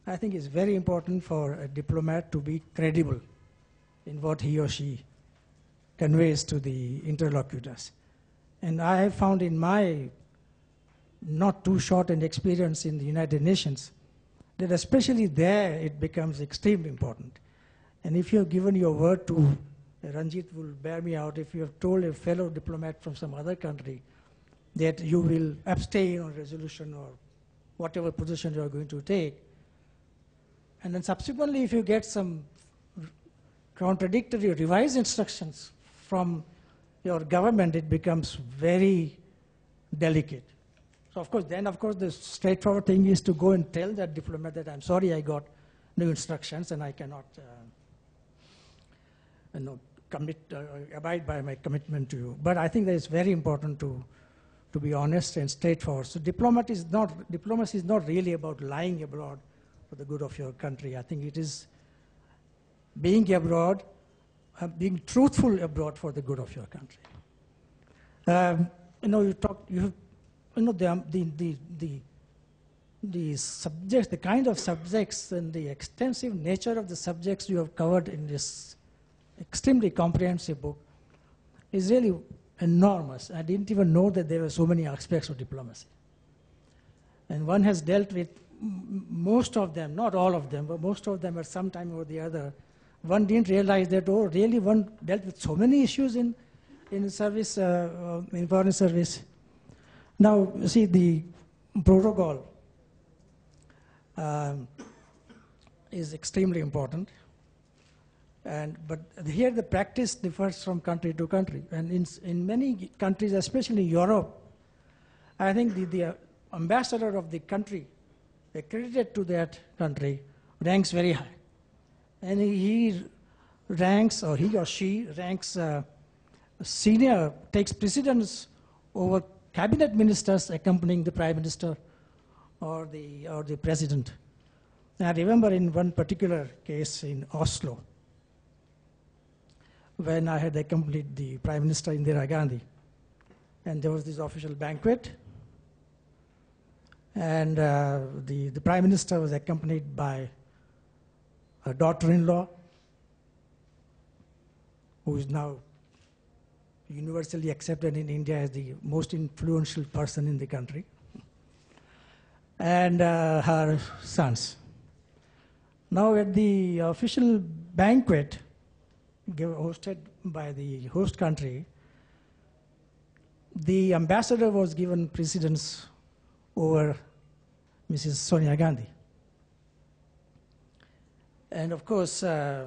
I think it's very important for a diplomat to be credible in what he or she conveys to the interlocutors. And I have found in my not too short an experience in the United Nations that especially there it becomes extremely important. And if you have given your word to, Ranjit will bear me out, if you have told a fellow diplomat from some other country that you will abstain on resolution or whatever position you are going to take, and then subsequently if you get some contradictory revised instructions from your government, it becomes very delicate. So of course, the straightforward thing is to go and tell that diplomat that I'm sorry I got new instructions and I cannot abide by my commitment to you. But I think that it's very important to be honest and straightforward. So diplomacy is not really about lying abroad for the good of your country. I think it is being abroad, being truthful abroad for the good of your country. The subjects, the kind of subjects and the extensive nature of the subjects you have covered in this extremely comprehensive book is really enormous. I didn't even know that there were so many aspects of diplomacy. And one has dealt with most of them, not all of them, but most of them at some time or the other. One didn't realize that, oh, really one dealt with so many issues in service, in foreign service. Now, you see, the protocol is extremely important. But here the practice differs from country to country. And in many countries, especially Europe, I think the ambassador of the country accredited to that country ranks very high. And he ranks, or he or she ranks senior, takes precedence over cabinet ministers accompanying the prime minister or the president. I remember in one particular case in Oslo, when I had accompanied the Prime Minister Indira Gandhi, And there was this official banquet. And the Prime Minister was accompanied by her daughter-in-law, who is now universally accepted in India as the most influential person in the country, and her sons. Now at the official banquet hosted by the host country, the ambassador was given precedence over Mrs. Sonia Gandhi. And of course, the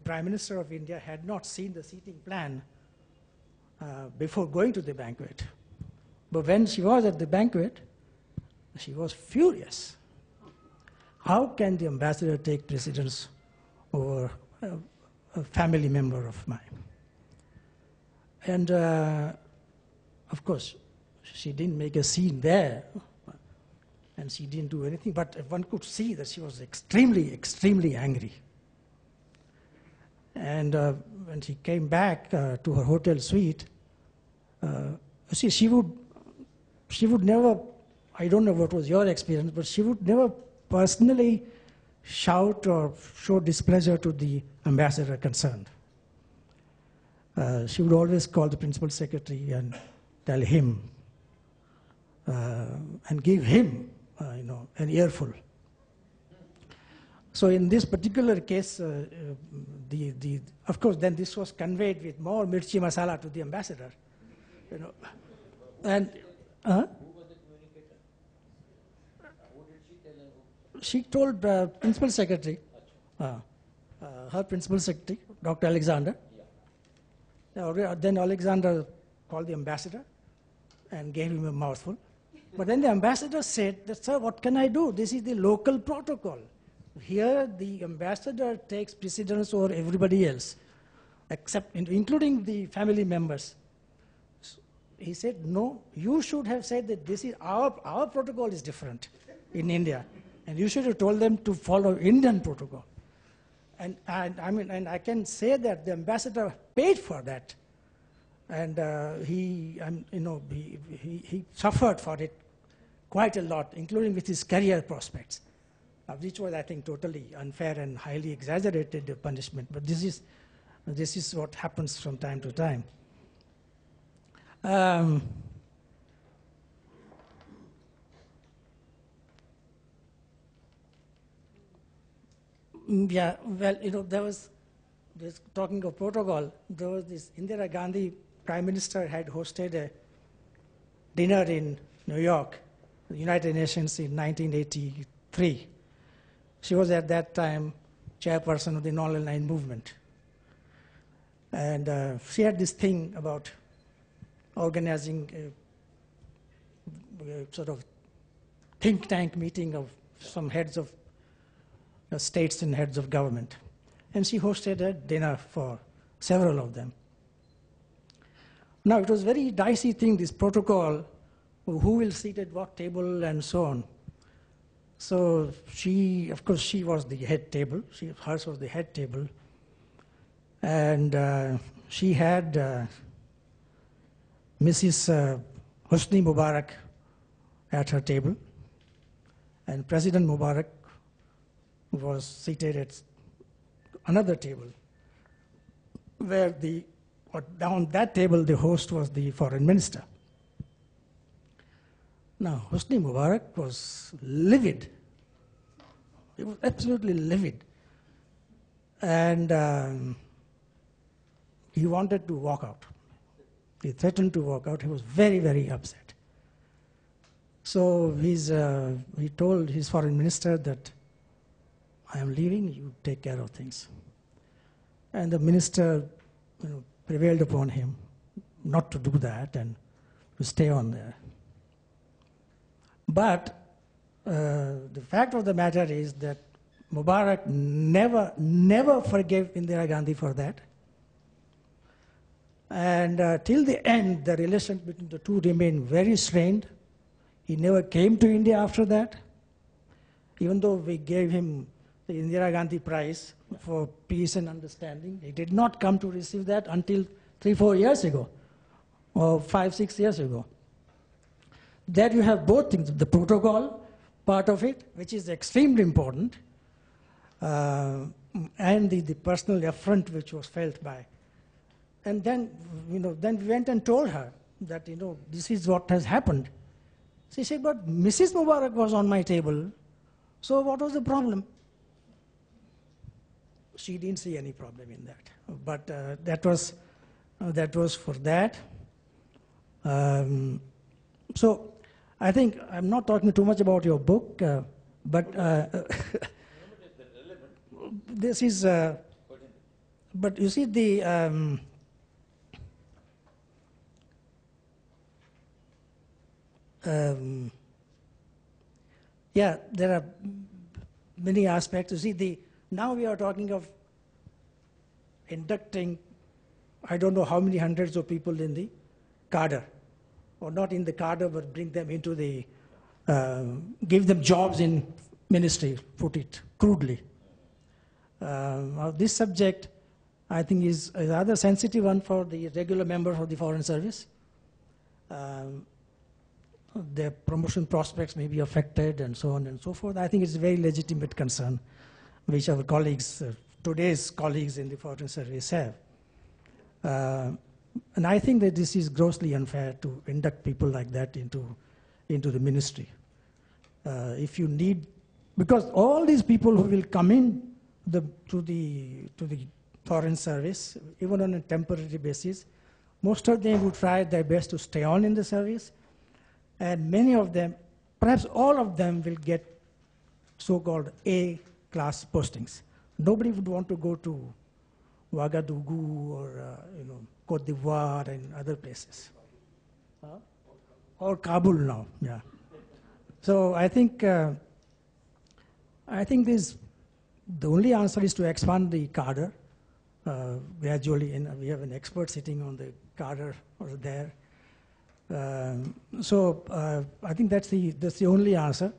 Prime Minister of India had not seen the seating plan before going to the banquet. But when she was at the banquet, she was furious. How can the ambassador take precedence over a family member of mine? And of course, she didn't make a scene there, and she didn't do anything, but one could see that she was extremely, extremely angry. And when she came back to her hotel suite, see, she would never, I don't know what was your experience, but she would never personally shout or show displeasure to the ambassador concerned. She would always call the principal secretary and tell him and give him, an earful. So in this particular case, of course, then this was conveyed with more mirchi masala to the ambassador, and. Who was the communicator? Who did she tell and who? She told principal secretary, her principal secretary, Dr. Alexander. Yeah. Then Alexander called the ambassador and gave him a mouthful. But then the ambassador said, that, sir, what can I do? This is the local protocol. Here, the ambassador takes precedence over everybody else, except including the family members. He said, no, you should have said that this is our protocol is different in India. And you should have told them to follow Indian protocol. And I can say that the ambassador paid for that. And he suffered for it quite a lot, including with his career prospects, which was, I think, totally unfair and highly exaggerated punishment. But this is what happens from time to time. Yeah, well, there's talking of protocol, there was this Indira Gandhi, Prime Minister, had hosted a dinner in New York, the United Nations, in 1983. She was at that time chairperson of the Non-Aligned Movement. And she had this thing about organizing a sort of think tank meeting of some heads of states and heads of government. And she hosted a dinner for several of them. Now, it was a very dicey thing, this protocol, who will sit at what table and so on. So of course, she was the head table. Hers was the head table. And she had Mrs. Hosni Mubarak at her table. And President Mubarak was seated at another table, where down that table, the host was the foreign minister. Now, Hosni Mubarak was livid. He was absolutely livid. And he wanted to walk out. He threatened to walk out. He was very, very upset. So he told his foreign minister that, I am leaving, you take care of things. And the minister prevailed upon him not to do that and to stay on there. But the fact of the matter is that Mubarak never forgave Indira Gandhi for that. And till the end, the relation between the two remained very strained. He never came to India after that, even though we gave him the Indira Gandhi Prize for Peace and Understanding. He did not come to receive that until 4 years ago, or 5, 6 years ago. There you have both things, the protocol part of it, which is extremely important, and the personal affront which was felt by. And then, then we went and told her that, this is what has happened. She said, but Mrs. Mubarak was on my table, so what was the problem? She didn't see any problem in that. But that was for that. So I think I'm not talking too much about your book, but this is, but you see the, yeah, there are many aspects. You see, now we are talking of inducting, I don't know how many hundreds of people in the cadre, or not in the cadre, but bring them into the, give them jobs in ministry, put it crudely. This subject, I think, is a rather sensitive one for the regular members of the Foreign Service. Their promotion prospects may be affected and so on and so forth. I think it's a very legitimate concern which our colleagues, today's colleagues in the Foreign Service have. And I think that this is grossly unfair to induct people like that into the ministry. If you need, because all these people who will come in to the Foreign Service, even on a temporary basis, most of them would try their best to stay on in the service. And many of them, perhaps all of them, will get so-called A-class postings. Nobody would want to go to Ouagadougou or Côte d'Ivoire and other places. Or Kabul now, yeah. So I think this, the only answer is to expand the cadre gradually, and we have an expert sitting on the cadre over there. So I think that's the only answer.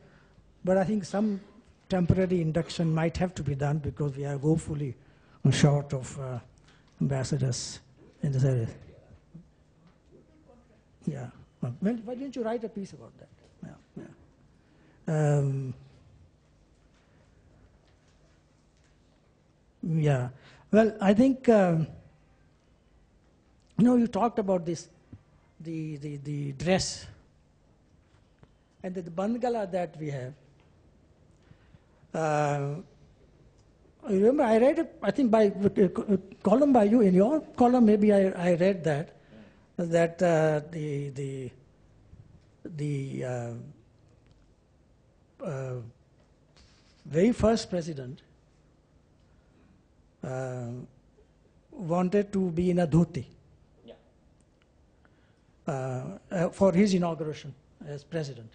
But I think some temporary induction might have to be done because we are woefully short of ambassadors in the service. Yeah. Well, why didn't you write a piece about that? Yeah. Yeah. Well, I think you talked about this. The dress and the bandgala that we have. I remember I read it, I think by a column by you, in your column maybe I read that the very first president wanted to be in a dhoti. For his inauguration as president.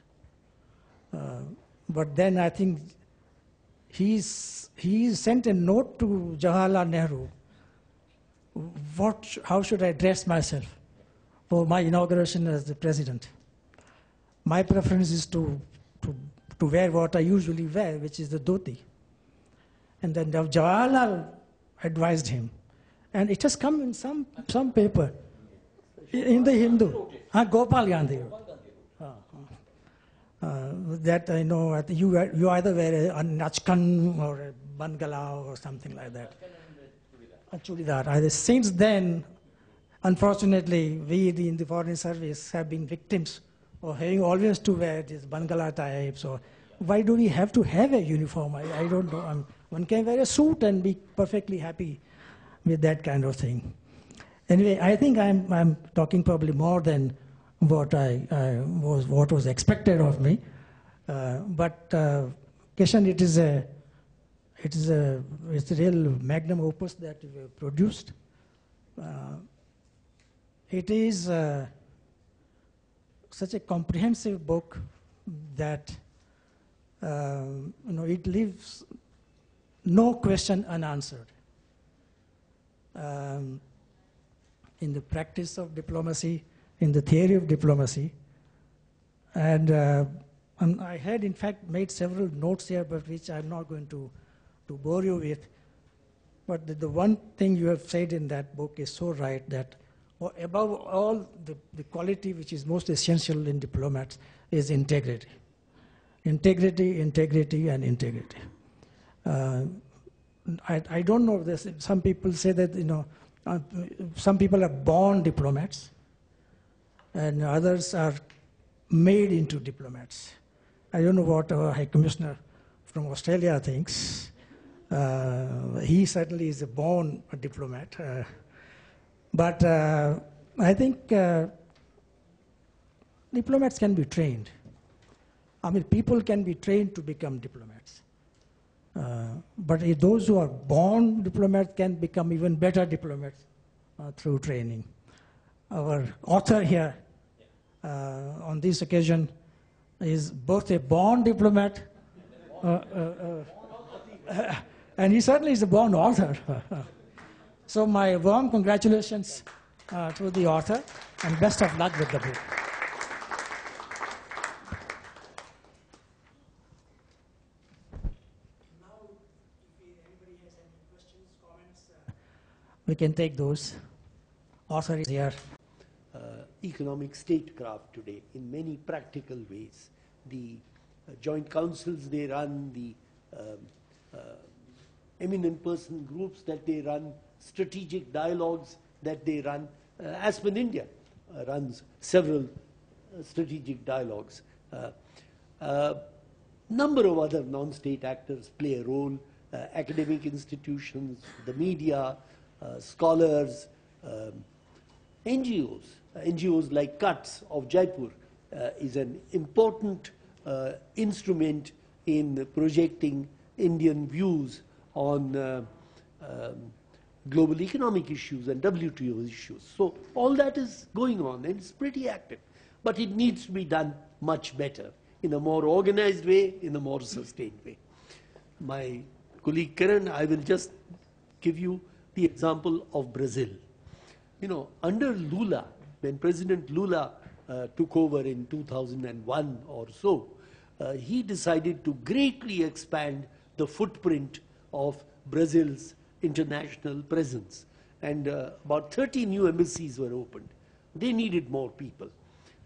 But then I think he sent a note to Jawaharlal Nehru. How should I dress myself for my inauguration as the president? My preference is to wear what I usually wear, which is the dhoti. And then Jawaharlal advised him. And it has come in some paper. In the Hindu, Gopal Gandhi. That I know, you either wear a nachkan or a bangala or something like that. A chudidar. Since then, unfortunately, we in the Foreign Service have been victims of having always to wear these bangala types. Or why do we have to have a uniform? I don't know. One can wear a suit and be perfectly happy with that kind of thing. Anyway, I think I'm talking probably more than what was expected of me. But Kishan, it's a real magnum opus that we have produced. It is such a comprehensive book that it leaves no question unanswered. In the practice of diplomacy, in the theory of diplomacy. And I had, in fact, made several notes here, but which I'm not going to bore you with. But the one thing you have said in that book is so right, that or above all, the quality which is most essential in diplomats is integrity. Integrity, integrity, and integrity. I don't know this. Some people say that, some people are born diplomats and others are made into diplomats. I don't know what our High Commissioner from Australia thinks. He certainly is a born diplomat. But I think diplomats can be trained. I mean, people can be trained to become diplomats. But those who are born diplomats can become even better diplomats through training. Our author here on this occasion is both a born diplomat and he certainly is a born author. So my warm congratulations to the author and best of luck with the book. Now, if anybody has any questions, comments, we can take those. Author is here. Economic statecraft today in many practical ways. The joint councils they run, the eminent person groups that they run, strategic dialogues that they run. Aspen India runs several strategic dialogues. Number of other non-state actors play a role, academic institutions, the media, scholars, NGOs. NGOs like CUTS of Jaipur is an important instrument in projecting Indian views on global economic issues and WTO issues. So all that is going on and it's pretty active. But it needs to be done much better in a more organized way, in a more sustained way. My colleague Kiran, I will just give you the example of Brazil. Under Lula, when President Lula took over in 2001 or so, he decided to greatly expand the footprint of Brazil's international presence. And about 30 new embassies were opened. They needed more people.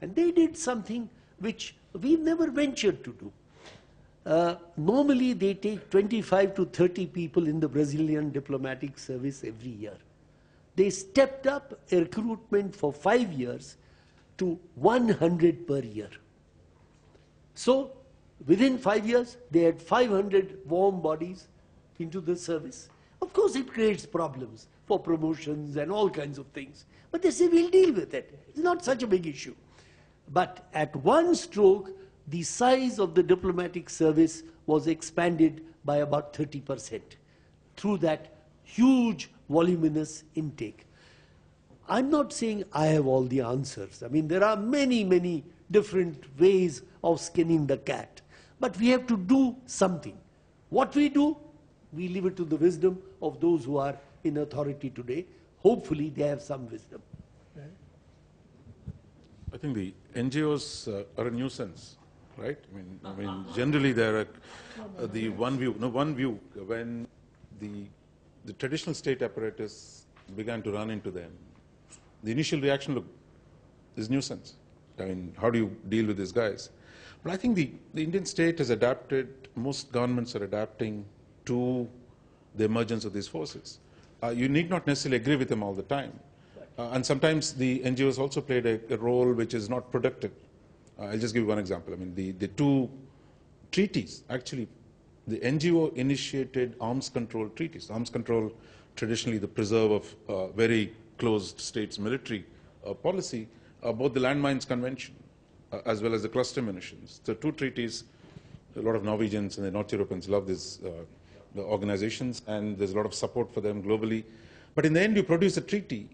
And they did something which we've never ventured to do. Normally, they take 25 to 30 people in the Brazilian diplomatic service every year. They stepped up a recruitment for 5 years to 100 per year. So, within 5 years, they had 500 warm bodies into the service. Of course, it creates problems for promotions and all kinds of things. But they say, we'll deal with it. It's not such a big issue. But at one stroke, the size of the diplomatic service was expanded by about 30% through that huge voluminous intake. I'm not saying I have all the answers. I mean, there are many, many different ways of skinning the cat. But we have to do something. What we do, we leave it to the wisdom of those who are in authority today. Hopefully, they have some wisdom. I think the NGOs are a nuisance, right? I mean, generally they're the one view when the traditional state apparatus began to run into them. The initial reaction is nuisance. I mean, how do you deal with these guys? But I think the Indian state has adapted, most governments are adapting to the emergence of these forces. You need not necessarily agree with them all the time. And sometimes the NGOs also played a role which is not productive. I'll just give you one example. I mean, the two treaties, actually, the NGO initiated arms control treaties. Arms control, traditionally the preserve of very closed states' military policy, both the Landmines Convention as well as the cluster munitions. The two treaties, a lot of Norwegians and the North Europeans love these the organizations, and there's a lot of support for them globally. But in the end, you produce a treaty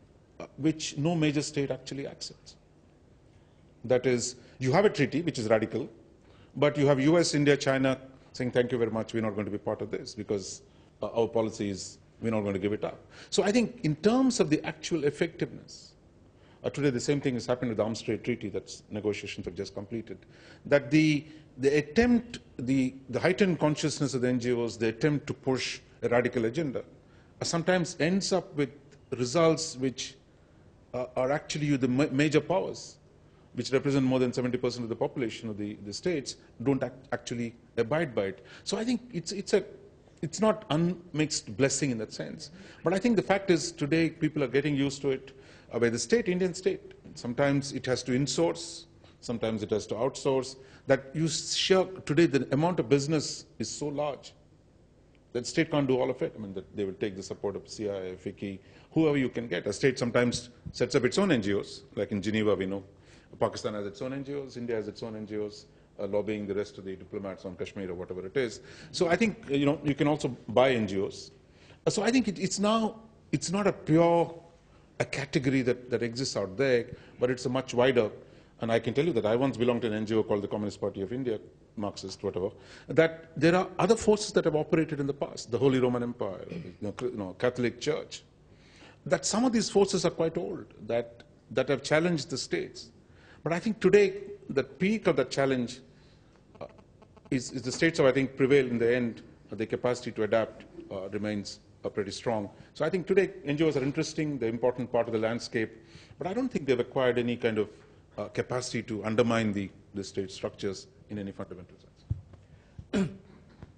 which no major state actually accepts. That is, you have a treaty which is radical, but you have US, India, China saying, thank you very much, we're not going to be part of this because our policy is, we're not going to give it up. So I think in terms of the actual effectiveness, today the same thing has happened with the Arms Trade Treaty that negotiations have just completed, that the attempt, the heightened consciousness of the NGOs, the attempt to push a radical agenda, sometimes ends up with results which are actually the major powers, which represent more than 70% of the population of the states, don't actually abide by it. So I think it's not unmixed blessing in that sense. But I think the fact is today people are getting used to it. By the state, Indian state, sometimes it has to insource, sometimes it has to outsource. That you share today, the amount of business is so large that state can't do all of it. I mean, that they will take the support of CIA, FICCI, whoever you can get. A state sometimes sets up its own NGOs, like in Geneva we know. Pakistan has its own NGOs, India has its own NGOs, lobbying the rest of the diplomats on Kashmir or whatever it is. So I think, you can also buy NGOs. So I think it's not a pure a category that exists out there, but it's a much wider. And I can tell you that I once belonged to an NGO called the Communist Party of India, Marxist, whatever, that there are other forces that have operated in the past, the Holy Roman Empire, Catholic Church, that some of these forces are quite old, that have challenged the states. But I think today, the peak of that challenge is the states have, I think, prevailed in the end. The capacity to adapt remains pretty strong. So I think today NGOs are interesting, they're an important part of the landscape, but I don't think they've acquired any kind of capacity to undermine the state structures in any fundamental sense.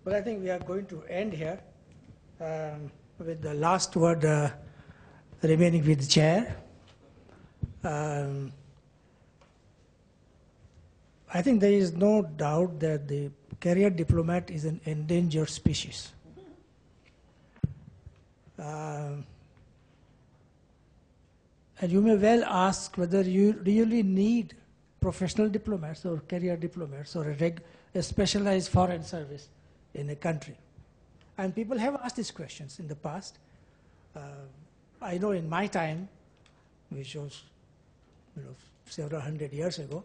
Well, I think we are going to end here with the last word remaining with the chair. I think there is no doubt that the career diplomat is an endangered species. And you may well ask whether you really need professional diplomats or career diplomats or a specialized foreign service in a country. And people have asked these questions in the past. I know in my time, which was several hundred years ago,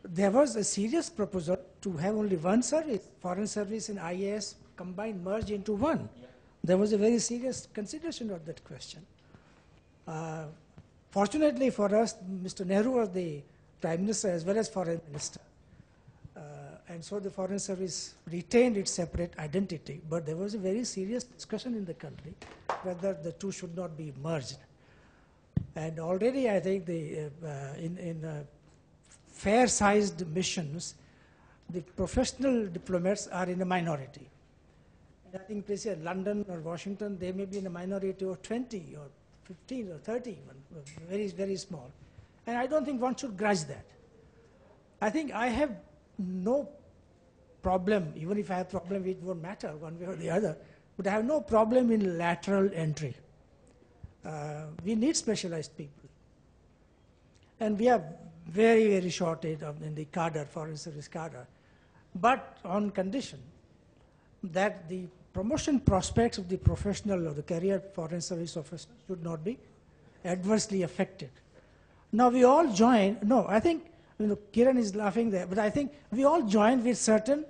there was a serious proposal to have only one service, foreign service and IAS combined, merged into one. Yeah. There was a very serious consideration of that question. Fortunately for us, Mr. Nehru was the Prime Minister as well as Foreign Minister. And so the Foreign Service retained its separate identity. But there was a very serious discussion in the country whether the two should not be merged. And already I think in fair-sized missions, the professional diplomats are in a minority. And I think places like London or Washington, they may be in a minority of 20 or 15 or 30 even, very, very small. And I don't think one should grudge that. I think I have no problem, even if I have problem, it won't matter one way or the other, but I have no problem in lateral entry. We need specialized people. And we are very, very shortage in the cadre, foreign service cadre, but on condition that the promotion prospects of the professional or the career foreign service officer should not be adversely affected. Now we all join, no, I think, Kiran is laughing there, but I think we all join with certain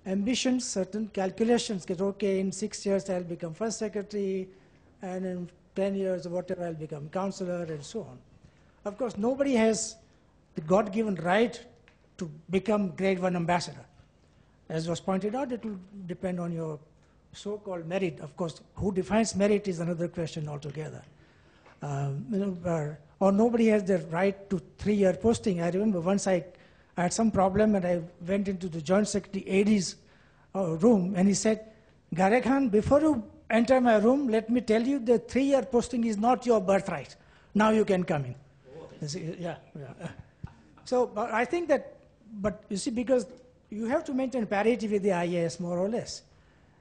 ambitions, certain calculations, that okay, in 6 years I'll become first secretary, and in 10 years or whatever I'll become counselor and so on. Of course, nobody has the God-given right to become grade 1 ambassador. As was pointed out, it will depend on your so-called merit. Of course, who defines merit is another question altogether. Or nobody has the right to 3-year posting. I remember once I had some problem and I went into the Joint Secretary AD's room and he said, Gare Khan, before you enter my room, let me tell you the 3-year posting is not your birthright. Now you can come in. Yeah. So I think that, but you see, because you have to maintain parity with the IAS more or less.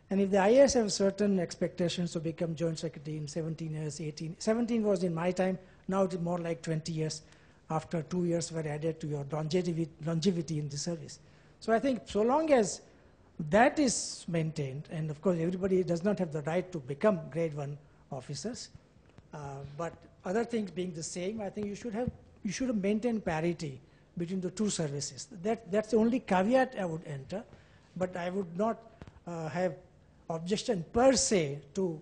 And if the IAS have certain expectations to become Joint Secretary in 17 years, 18, 17 was in my time, now it is more like 20 years after 2 years were added to your longevity in the service. So I think so long as that is maintained, and of course everybody does not have the right to become grade 1 officers, but other things being the same, I think you should maintain parity between the two services. That's the only caveat I would enter, but I would not have objection per se to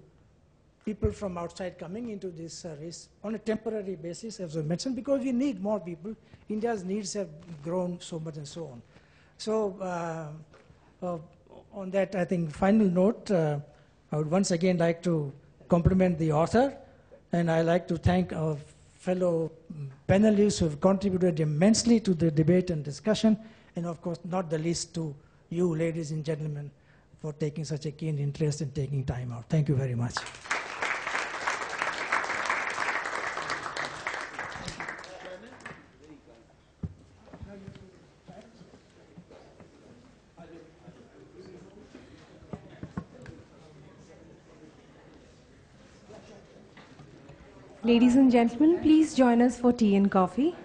people from outside coming into this service on a temporary basis, as I mentioned, because we need more people. India's needs have grown so much and so on. So on that, I think, final note, I would once again like to compliment the author And I'd like to thank our fellow panelists who have contributed immensely to the debate and discussion, and of course, not the least to you, ladies and gentlemen, for taking such a keen interest and taking time out. Thank you very much. Ladies and gentlemen, please join us for tea and coffee.